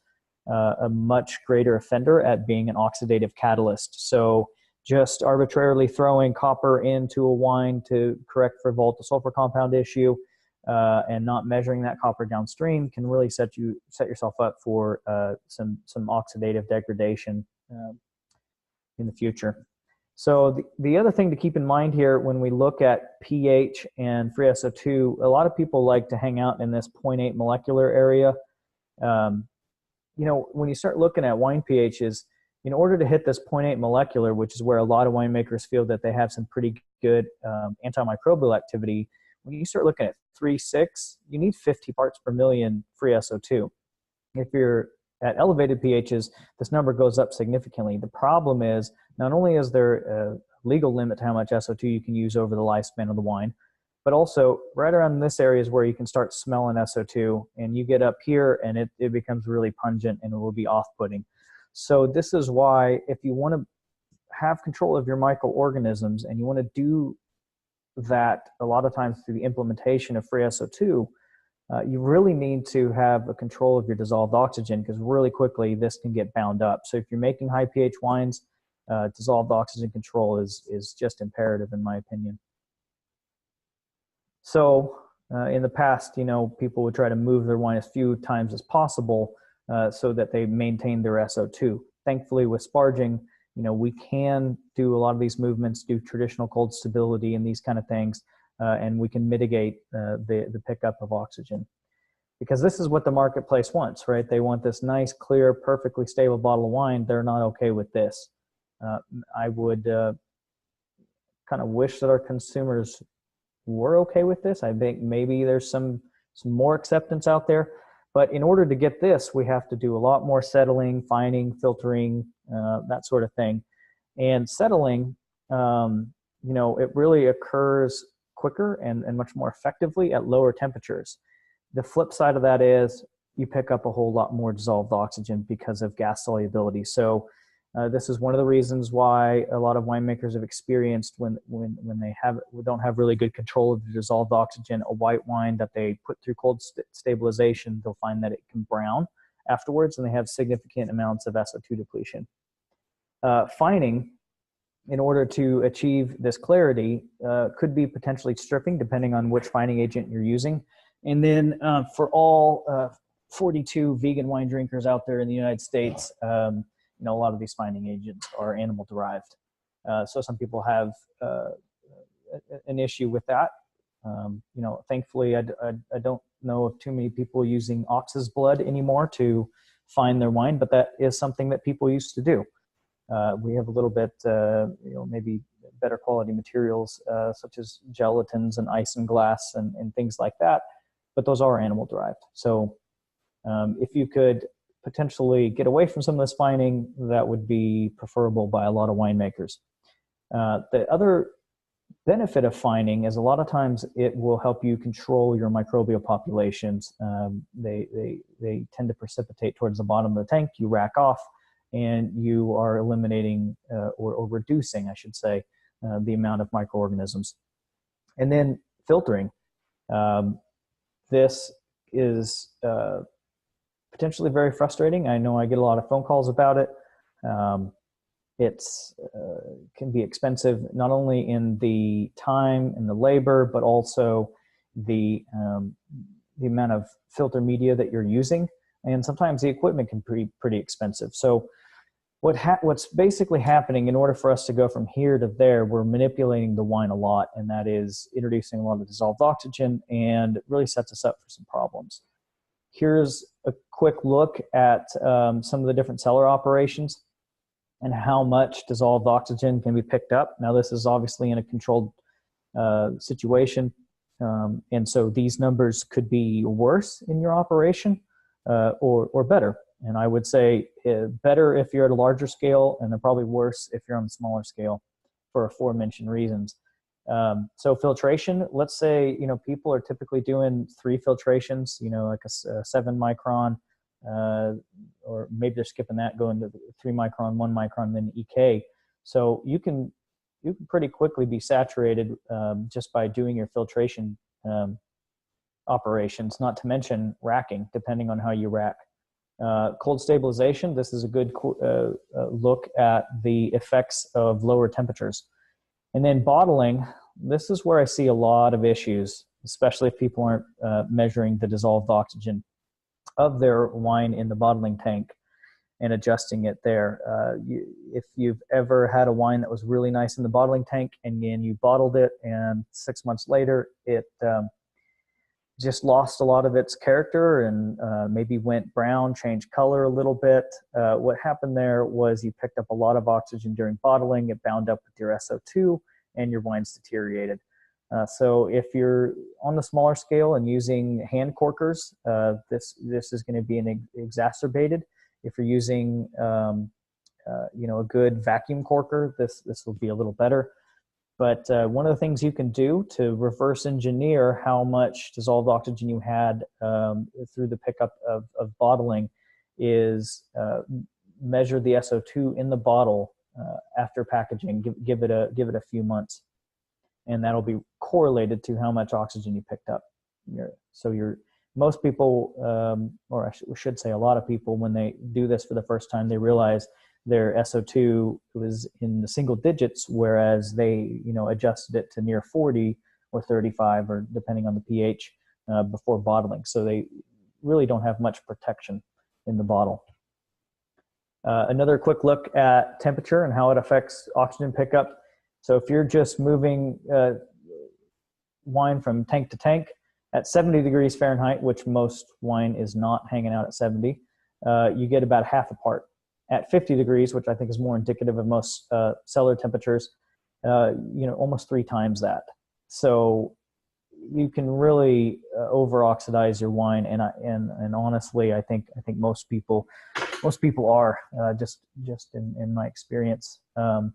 a much greater offender at being an oxidative catalyst. So just arbitrarily throwing copper into a wine to correct for volatile sulfur compound issue and not measuring that copper downstream can really set yourself up for some oxidative degradation in the future. So the other thing to keep in mind here when we look at pH and free SO2, a lot of people like to hang out in this 0.8 molecular area. When you start looking at wine pHs, in order to hit this 0.8 molecular, which is where a lot of winemakers feel that they have some pretty good antimicrobial activity, when you start looking at 3.6, you need 50 parts per million free SO2. If you're at elevated pHs, this number goes up significantly. The problem is, not only is there a legal limit to how much SO2 you can use over the lifespan of the wine, but also right around this area is where you can start smelling SO2, and you get up here and it becomes really pungent and it will be off-putting. So this is why, if you want to have control of your microorganisms and you want to do that a lot of times through the implementation of free SO2, you really need to have a control of your dissolved oxygen, because really quickly this can get bound up. So if you're making high pH wines, dissolved oxygen control is just imperative, in my opinion. So in the past, people would try to move their wine as few times as possible so that they maintain their SO2. Thankfully, with sparging, we can do a lot of these movements, do traditional cold stability and these kind of things, and we can mitigate the pickup of oxygen. Because this is what the marketplace wants, right? They want this nice, clear, perfectly stable bottle of wine. They're not okay with this. I would kind of wish that our consumers were okay with this. I think maybe there's some more acceptance out there. But in order to get this, we have to do a lot more settling, fining, filtering, that sort of thing. And settling, it really occurs quicker and much more effectively at lower temperatures. The flip side of that is you pick up a whole lot more dissolved oxygen because of gas solubility. So this is one of the reasons why a lot of winemakers have experienced when they don't have really good control of the dissolved oxygen, a white wine that they put through cold stabilization, they'll find that it can brown afterwards, and they have significant amounts of SO2 depletion. Fining, in order to achieve this clarity, could be potentially stripping, depending on which fining agent you're using. And then for all 42 vegan wine drinkers out there in the United States, a lot of these fining agents are animal derived. So some people have an issue with that. Thankfully, I don't know of too many people using ox's blood anymore to fine their wine, but that is something that people used to do. We have a little bit, maybe better quality materials such as gelatins and isinglass and things like that, but those are animal derived. So if you could potentially get away from some of this fining, that would be preferable by a lot of winemakers. The other benefit of fining is a lot of times it will help you control your microbial populations. They tend to precipitate towards the bottom of the tank. You rack off, and you are eliminating or reducing, I should say, the amount of microorganisms. And then filtering. This is potentially very frustrating. I know I get a lot of phone calls about it. It's can be expensive, not only in the time and the labor, but also the amount of filter media that you're using, and sometimes the equipment can be pretty expensive. So what's basically happening, in order for us to go from here to there, we're manipulating the wine a lot, and that is introducing a lot of dissolved oxygen, and it really sets us up for some problems. Here's a quick look at some of the different cellar operations and how much dissolved oxygen can be picked up. Now, this is obviously in a controlled situation, and so these numbers could be worse in your operation or better. And I would say better if you're at a larger scale, and they're probably worse if you're on a smaller scale for aforementioned reasons. So filtration, let's say, people are typically doing 3 filtrations, like a 7 micron, or maybe they're skipping that, going to 3 micron, 1 micron, then EK. So you can pretty quickly be saturated just by doing your filtration operations, not to mention racking, depending on how you rack. Cold stabilization, this is a good look at the effects of lower temperatures. And then bottling, this is where I see a lot of issues, especially if people aren't measuring the dissolved oxygen of their wine in the bottling tank and adjusting it there. If you've ever had a wine that was really nice in the bottling tank, and then you bottled it, and 6 months later it just lost a lot of its character and maybe went brown, changed color a little bit. What happened there was you picked up a lot of oxygen during bottling, it bound up with your SO2, and your wine's deteriorated. So if you're on the smaller scale and using hand corkers, this is going to be exacerbated. If you're using a good vacuum corker, this will be a little better. But one of the things you can do to reverse engineer how much dissolved oxygen you had through the pickup of bottling is measure the SO2 in the bottle after packaging. Give it a few months, and that'll be correlated to how much oxygen you picked up. Most people, or I should say a lot of people, when they do this for the first time, they realize their SO2 was in the single digits, whereas they, adjusted it to near 40 or 35, or depending on the pH, before bottling. So they really don't have much protection in the bottle. Another quick look at temperature and how it affects oxygen pickup. So if you're just moving wine from tank to tank at 70 degrees Fahrenheit, which most wine is not hanging out at 70, you get about half a part. At 50 degrees, which I think is more indicative of most cellar temperatures, almost 3 times that. So you can really over-oxidize your wine, and honestly, I think most people are just in my experience. And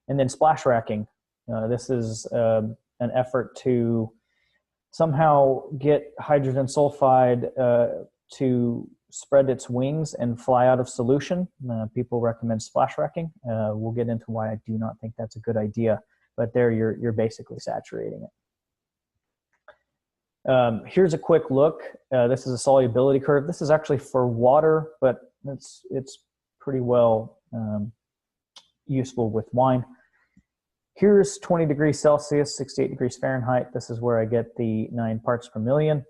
then splash racking. This is an effort to somehow get hydrogen sulfide to spread its wings and fly out of solution. People recommend splash racking. We'll get into why I do not think that's a good idea, but there you're basically saturating it. Here's a quick look. This is a solubility curve. This is actually for water, but it's pretty well useful with wine. Here's 20 degrees Celsius, 68 degrees Fahrenheit. This is where I get the 9 parts per million.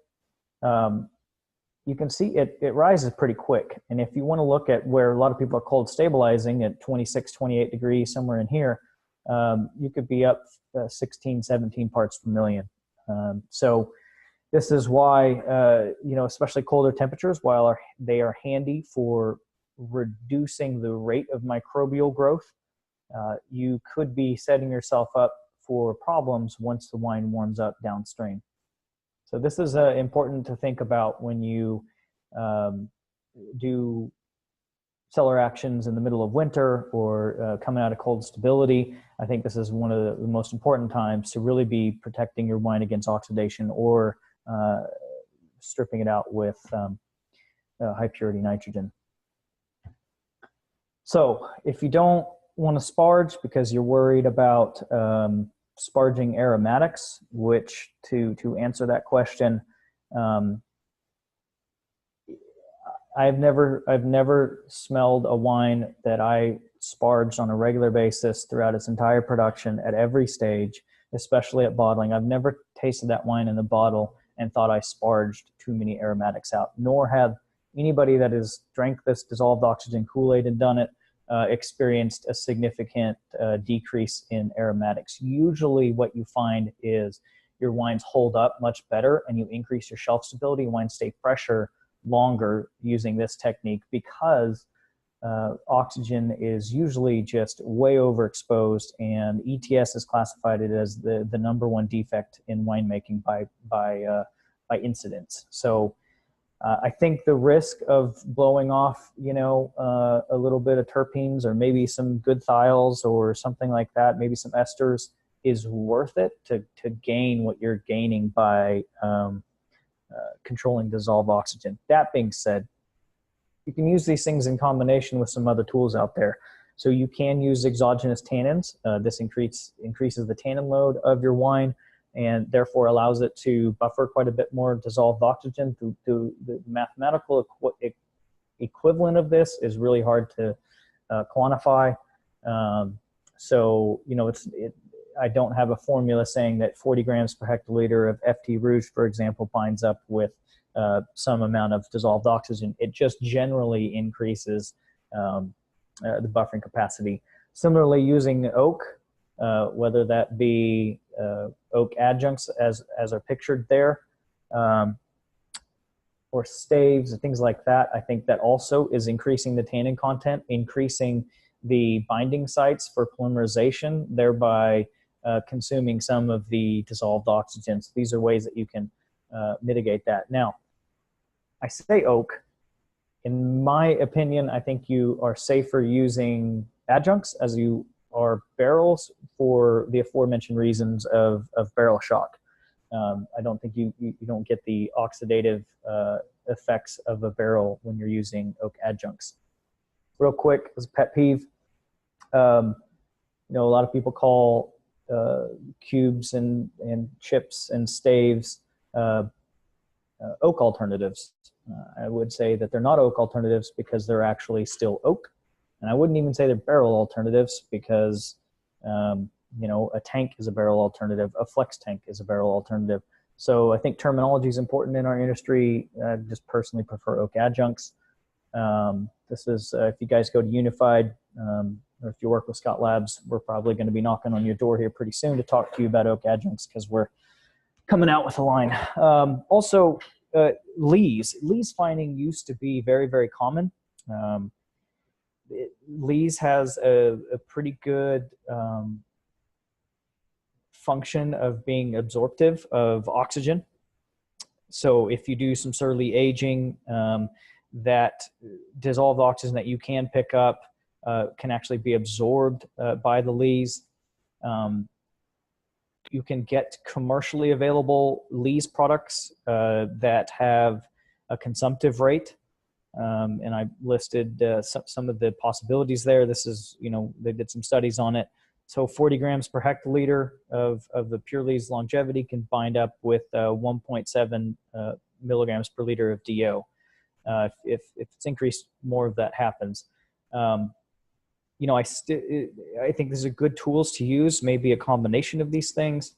You can see it rises pretty quick. And if you want to look at where a lot of people are cold stabilizing at 26, 28 degrees, somewhere in here, you could be up 16, 17 parts per million. So this is why, especially colder temperatures, while they are handy for reducing the rate of microbial growth, you could be setting yourself up for problems once the wine warms up downstream. So this is important to think about when you do cellar actions in the middle of winter or coming out of cold stability, I think this is one of the most important times to really be protecting your wine against oxidation or stripping it out with high purity nitrogen. So if you don't want to sparge because you're worried about sparging aromatics, which to answer that question, I've never smelled a wine that I sparged on a regular basis throughout its entire production at every stage, especially at bottling. I've never tasted that wine in the bottle and thought I sparged too many aromatics out, nor have anybody that has drank this dissolved oxygen Kool-Aid and done it experienced a significant decrease in aromatics. Usually what you find is your wines hold up much better and you increase your shelf stability. Wines stay fresher longer using this technique because oxygen is usually just way overexposed, and ETS has classified it as the #1 defect in winemaking by incidence. So I think the risk of blowing off, a little bit of terpenes or maybe some good thiols or something like that, maybe some esters, is worth it to gain what you're gaining by controlling dissolved oxygen. That being said, you can use these things in combination with some other tools out there. So you can use exogenous tannins. This increases the tannin load of your wine and therefore allows it to buffer quite a bit more dissolved oxygen. The mathematical equivalent of this is really hard to quantify. I don't have a formula saying that 40 grams per hectoliter of FT Rouge, for example, binds up with some amount of dissolved oxygen. It just generally increases the buffering capacity. Similarly, using oak, whether that be oak adjuncts as are pictured there, or staves and things like that, I think that also is increasing the tannin content, increasing the binding sites for polymerization, thereby consuming some of the dissolved oxygens. These are ways that you can mitigate that. Now, I say oak. In my opinion, I think you are safer using adjuncts as you are barrels for the aforementioned reasons of barrel shock. I don't think you don't get the oxidative effects of a barrel when you're using oak adjuncts. Real quick, as a pet peeve, a lot of people call cubes and chips and staves oak alternatives. I would say that they're not oak alternatives because they're actually still oak. And I wouldn't even say they're barrel alternatives because, a tank is a barrel alternative. A flex tank is a barrel alternative. So I think terminology is important in our industry. I just personally prefer oak adjuncts. This is, if you guys go to Unified, or if you work with Scott Labs, we're probably going to be knocking on your door here pretty soon to talk to you about oak adjuncts because we're coming out with a line. Also, lees. Lees finding used to be very, very common. Lees has a pretty good function of being absorptive of oxygen. So if you do some surly aging, that dissolved oxygen that you can pick up can actually be absorbed by the lees. You can get commercially available lees products that have a consumptive rate. And I listed some of the possibilities there. This is, they did some studies on it. So 40 grams per hectoliter of the Pure Lees Longevity can bind up with 1.7 milligrams per liter of DO. If it's increased, more of that happens. I think these are good tools to use, maybe a combination of these things.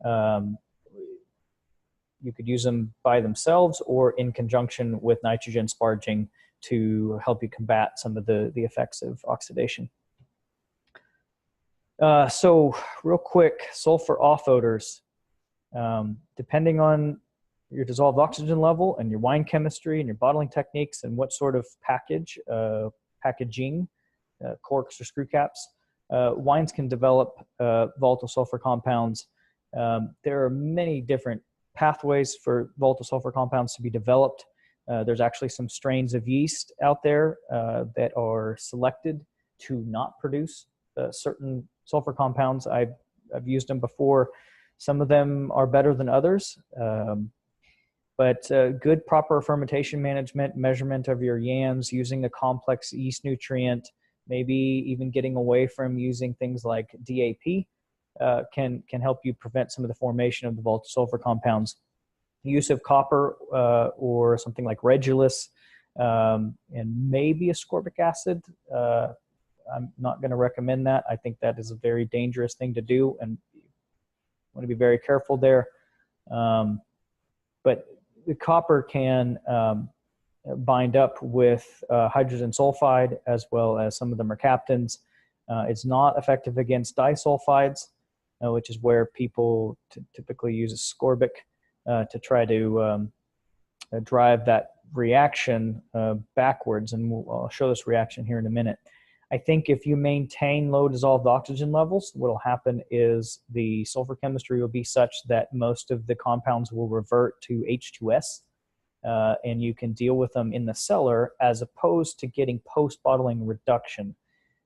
You could use them by themselves or in conjunction with nitrogen sparging to help you combat some of the effects of oxidation. So real quick, sulfur off odors. Depending on your dissolved oxygen level and your wine chemistry and your bottling techniques and what sort of packaging, corks or screw caps, wines can develop volatile sulfur compounds. There are many different pathways for volatile sulfur compounds to be developed. There's actually some strains of yeast out there that are selected to not produce certain sulfur compounds. I've used them before. Some of them are better than others, but good proper fermentation management, measurement of your yams, using the complex yeast nutrient, maybe even getting away from using things like DAP can help you prevent some of the formation of the volatile sulfur compounds. Use of copper or something like Regulus and maybe ascorbic acid. I'm not going to recommend that. I think that is a very dangerous thing to do, and want to be very careful there. But the copper can bind up with hydrogen sulfide, as well as some of the mercaptans. It's not effective against disulfides, which is where people typically use ascorbic to try to drive that reaction backwards. And I'll show this reaction here in a minute. I think if you maintain low dissolved oxygen levels, what will happen is the sulfur chemistry will be such that most of the compounds will revert to H2S, and you can deal with them in the cellar as opposed to getting post-bottling reduction.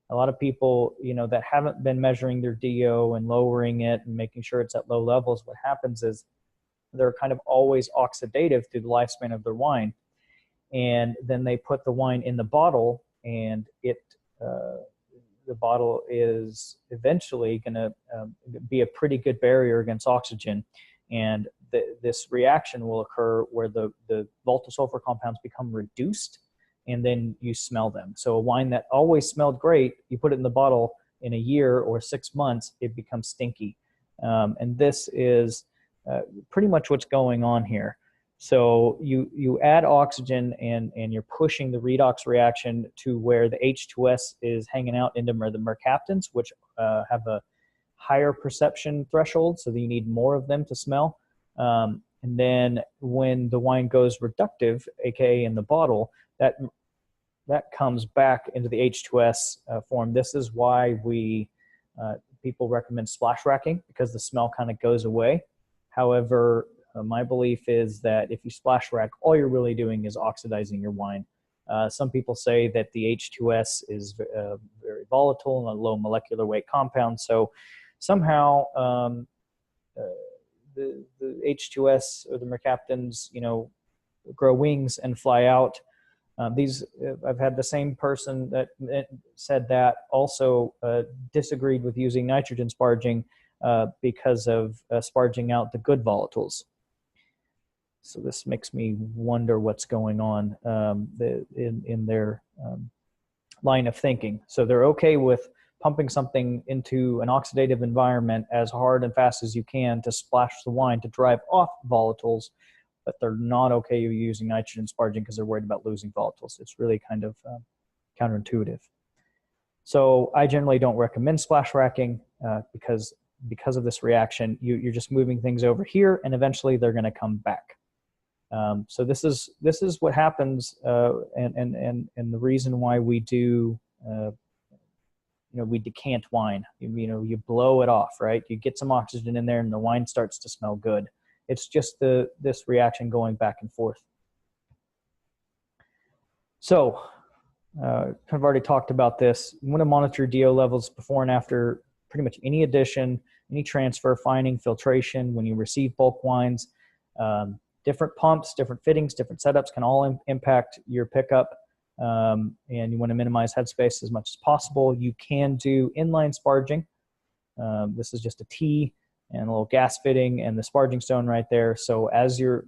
A lot of people, that haven't been measuring their DO and lowering it and making sure it's at low levels, what happens is they're kind of always oxidative through the lifespan of their wine. And then they put the wine in the bottle, and the bottle is eventually going to be a pretty good barrier against oxygen. And this reaction will occur where the volatile sulfur compounds become reduced, and then you smell them. So a wine that always smelled great, you put it in the bottle, in a year or 6 months, it becomes stinky. And this is pretty much what's going on here. So you add oxygen and you're pushing the redox reaction to where the H2S is hanging out into the mercaptans, which have a higher perception threshold, so that you need more of them to smell. And then when the wine goes reductive, aka in the bottle, that comes back into the H2S form. This is why people recommend splash racking, because the smell kind of goes away. However, my belief is that if you splash rack, all you're really doing is oxidizing your wine. Some people say that the H2S is very volatile and a low molecular weight compound. So somehow the H2S or the mercaptans, grow wings and fly out. I've had the same person that said that also disagreed with using nitrogen sparging because of sparging out the good volatiles. So this makes me wonder what's going on in their line of thinking. So they're okay with pumping something into an oxidative environment as hard and fast as you can to splash the wine to drive off volatiles, but they're not okay with using nitrogen sparging because they're worried about losing volatiles. It's really kind of counterintuitive. So I generally don't recommend splash racking because of this reaction. You're just moving things over here, and eventually they're going to come back. So this is what happens, and the reason why we do, we decant wine. You blow it off, right? You get some oxygen in there, and the wine starts to smell good. It's just this reaction going back and forth. So, kind of already talked about this. You want to monitor DO levels before and after pretty much any addition, any transfer, fining, filtration. When you receive bulk wines, different pumps, different fittings, different setups can all impact your pickup, and you want to minimize headspace as much as possible. You can do inline sparging. This is just a T and a little gas fitting and the sparging stone right there. So as you're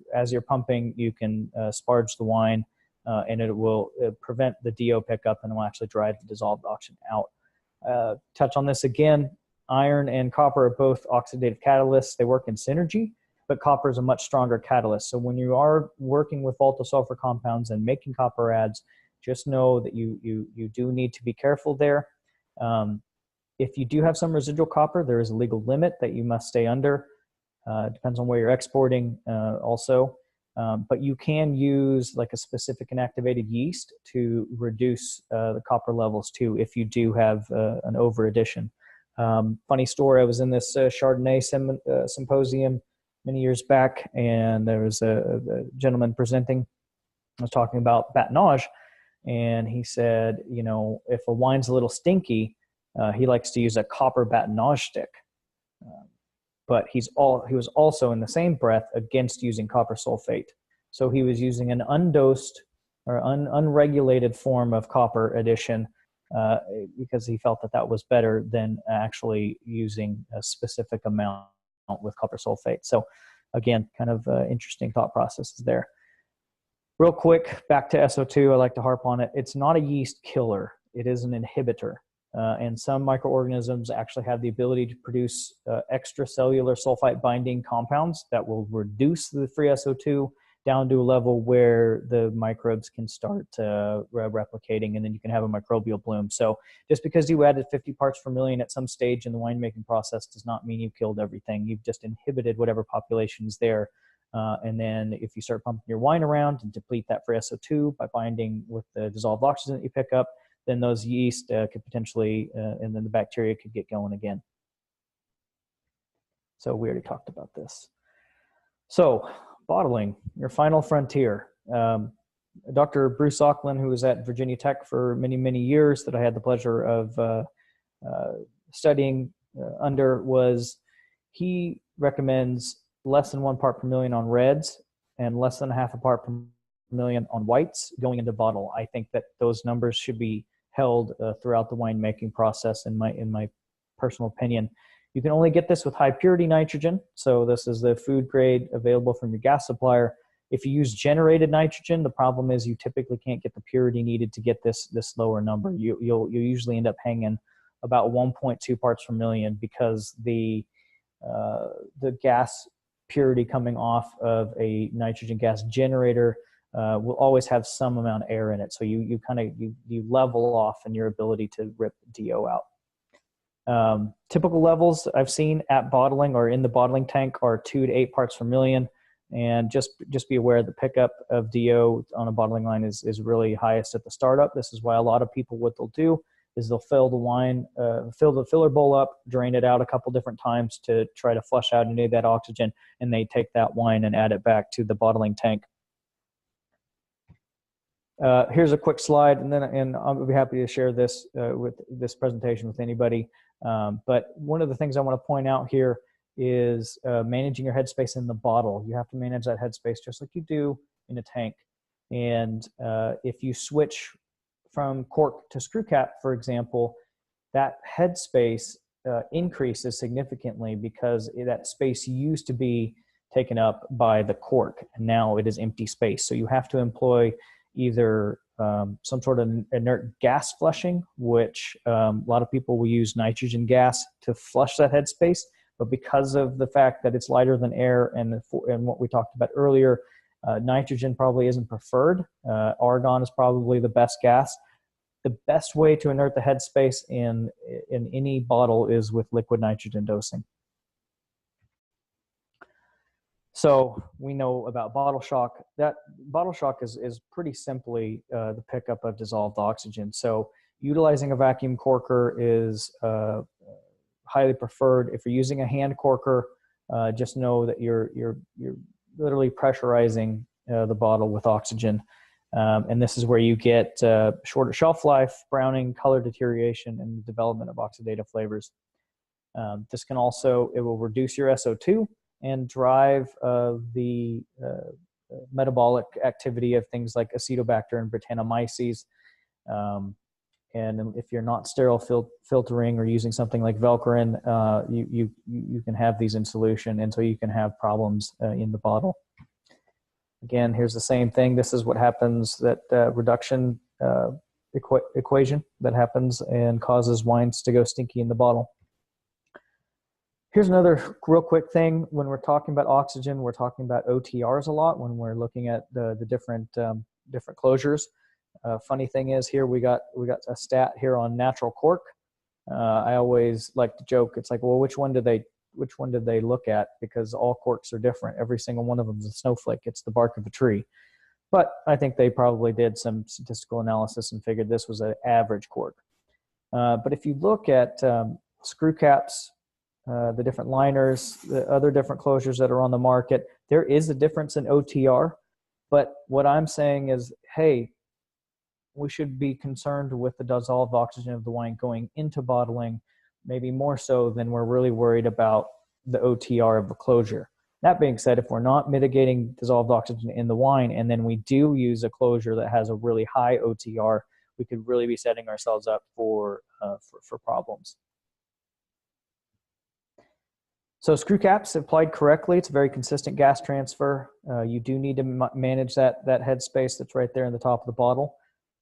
pumping, you can sparge the wine, and it will prevent the DO pickup and will actually drive the dissolved oxygen out. Touch on this again. Iron and copper are both oxidative catalysts. They work in synergy, but copper is a much stronger catalyst. So when you are working with volatile sulfur compounds and making copper adds, just know that you do need to be careful there. If you do have some residual copper, there is a legal limit that you must stay under. It depends on where you're exporting also. But you can use like a specific inactivated yeast to reduce the copper levels too if you do have an over addition. Funny story, I was in this Chardonnay symposium many years back, and there was a gentleman presenting, was talking about batonnage, and he said, you know, if a wine's a little stinky, he likes to use a copper batonnage stick. But he was also in the same breath against using copper sulfate. So he was using an undosed or unregulated form of copper addition because he felt that that was better than actually using a specific amount with copper sulfate. So again, kind of interesting thought processes there. Real quick, back to SO2, I like to harp on it. It's not a yeast killer. It is an inhibitor. And some microorganisms actually have the ability to produce extracellular sulfite binding compounds that will reduce the free SO2 down to a level where the microbes can start replicating, and then you can have a microbial bloom. So just because you added 50 parts per million at some stage in the winemaking process does not mean you killed everything. You've just inhibited whatever population is there. And then if you start pumping your wine around and deplete that free SO2 by binding with the dissolved oxygen that you pick up, then those yeast could potentially, and then the bacteria could get going again. So we already talked about this. So bottling, your final frontier. Dr. Bruce Auckland, who was at Virginia Tech for many, many years that I had the pleasure of studying under, he recommends less than 1 part per million on reds and less than half a part per million on whites going into bottle. I think that those numbers should be held throughout the winemaking process, in my personal opinion. You can only get this with high purity nitrogen. So this is the food grade available from your gas supplier. If you use generated nitrogen, the problem is you typically can't get the purity needed to get this lower number. You'll usually end up hanging about 1.2 parts per million because the gas purity coming off of a nitrogen gas generator will always have some amount of air in it. So you level off in your ability to rip DO out. Typical levels I've seen at bottling or in the bottling tank are 2 to 8 parts per million. And just be aware the pickup of DO on a bottling line is really highest at the startup. This is why a lot of people, what they'll do is they'll fill the wine, fill the filler bowl up, drain it out a couple different times to try to flush out any of that oxygen, and they take that wine and add it back to the bottling tank. Here's a quick slide, and I'll be happy to share this with this presentation with anybody. But one of the things I want to point out here is managing your headspace in the bottle. You have to manage that headspace just like you do in a tank. And if you switch from cork to screw cap, for example, that headspace increases significantly because that space used to be taken up by the cork, and now it is empty space. So you have to employ either some sort of inert gas flushing, which a lot of people will use nitrogen gas to flush that headspace. But because of the fact that it's lighter than air and what we talked about earlier, nitrogen probably isn't preferred. Argon is probably the best gas. The best way to inert the headspace in any bottle is with liquid nitrogen dosing. So we know about bottle shock. That bottle shock is pretty simply the pickup of dissolved oxygen. So utilizing a vacuum corker is highly preferred. If you're using a hand corker, just know that you're literally pressurizing the bottle with oxygen. And this is where you get shorter shelf life, browning, color deterioration, and the development of oxidative flavors. This can also, it will reduce your SO2 and drive the metabolic activity of things like Acetobacter and Brettanomyces. And if you're not sterile filtering or using something like Velcorin, you can have these in solution, and so you can have problems in the bottle. Again, here's the same thing. This is what happens, that reduction equation that happens and causes wines to go stinky in the bottle. Here's another real quick thing. When we're talking about oxygen, we're talking about OTRs a lot when we're looking at the different closures. Funny thing is, here we got a stat here on natural cork. I always like to joke. It's like, well, which one did they look at? Because all corks are different. Every single one of them is a snowflake. It's the bark of a tree. But I think they probably did some statistical analysis and figured this was an average cork. But if you look at screw caps, the different liners, the other different closures that are on the market, there is a difference in OTR. But what I'm saying is, hey, we should be concerned with the dissolved oxygen of the wine going into bottling, maybe more so than we're really worried about the OTR of the closure. That being said, if we're not mitigating dissolved oxygen in the wine, and then we do use a closure that has a really high OTR, we could really be setting ourselves up for problems. So screw caps applied correctly, it's a very consistent gas transfer. You do need to manage that headspace that's right there in the top of the bottle.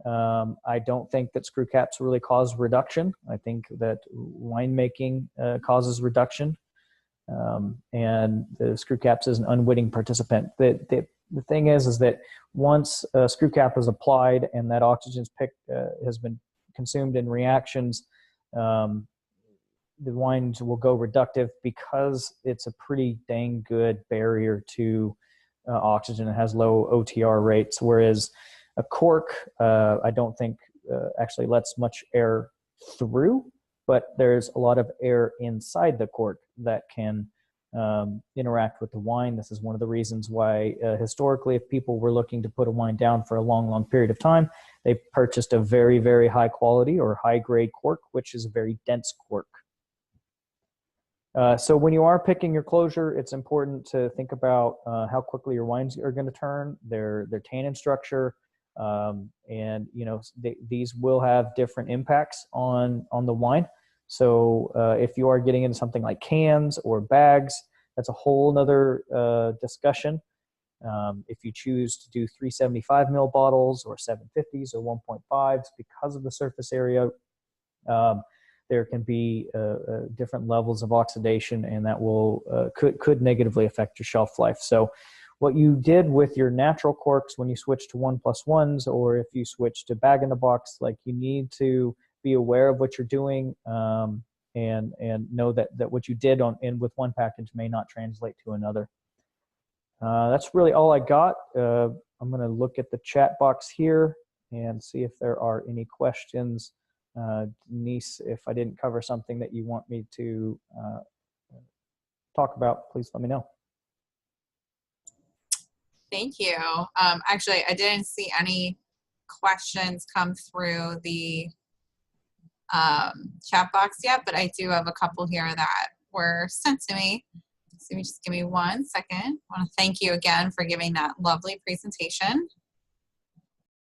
I don't think that screw caps really cause reduction. I think that winemaking causes reduction. And the screw caps is an unwitting participant. The thing is that once a screw cap is applied and that oxygen has been consumed in reactions, the wines will go reductive because it's a pretty dang good barrier to oxygen. It has low OTR rates, whereas a cork, I don't think actually lets much air through, but there's a lot of air inside the cork that can interact with the wine. This is one of the reasons why historically, if people were looking to put a wine down for a long period of time, they purchased a very, very high quality or high grade cork, which is a very dense cork. So when you are picking your closure, it's important to think about how quickly your wines are going to turn, their tannin structure, and these will have different impacts on the wine. So if you are getting into something like cans or bags, that's a whole nother discussion. If you choose to do 375 ml bottles or 750s or 1.5s, because of the surface area, there can be different levels of oxidation, and that will could negatively affect your shelf life. So what you did with your natural corks when you switch to 1+1s, or if you switch to bag-in-the-box, like, you need to be aware of what you're doing, and know that what you did with one package may not translate to another. That's really all I got. I'm going to look at the chat box here and see if there are any questions. Denise, if I didn't cover something that you want me to talk about, please let me know. Thank you. Actually, I didn't see any questions come through the chat box yet, but I do have a couple here that were sent to me. So just give me 1 second. I want to thank you again for giving that lovely presentation.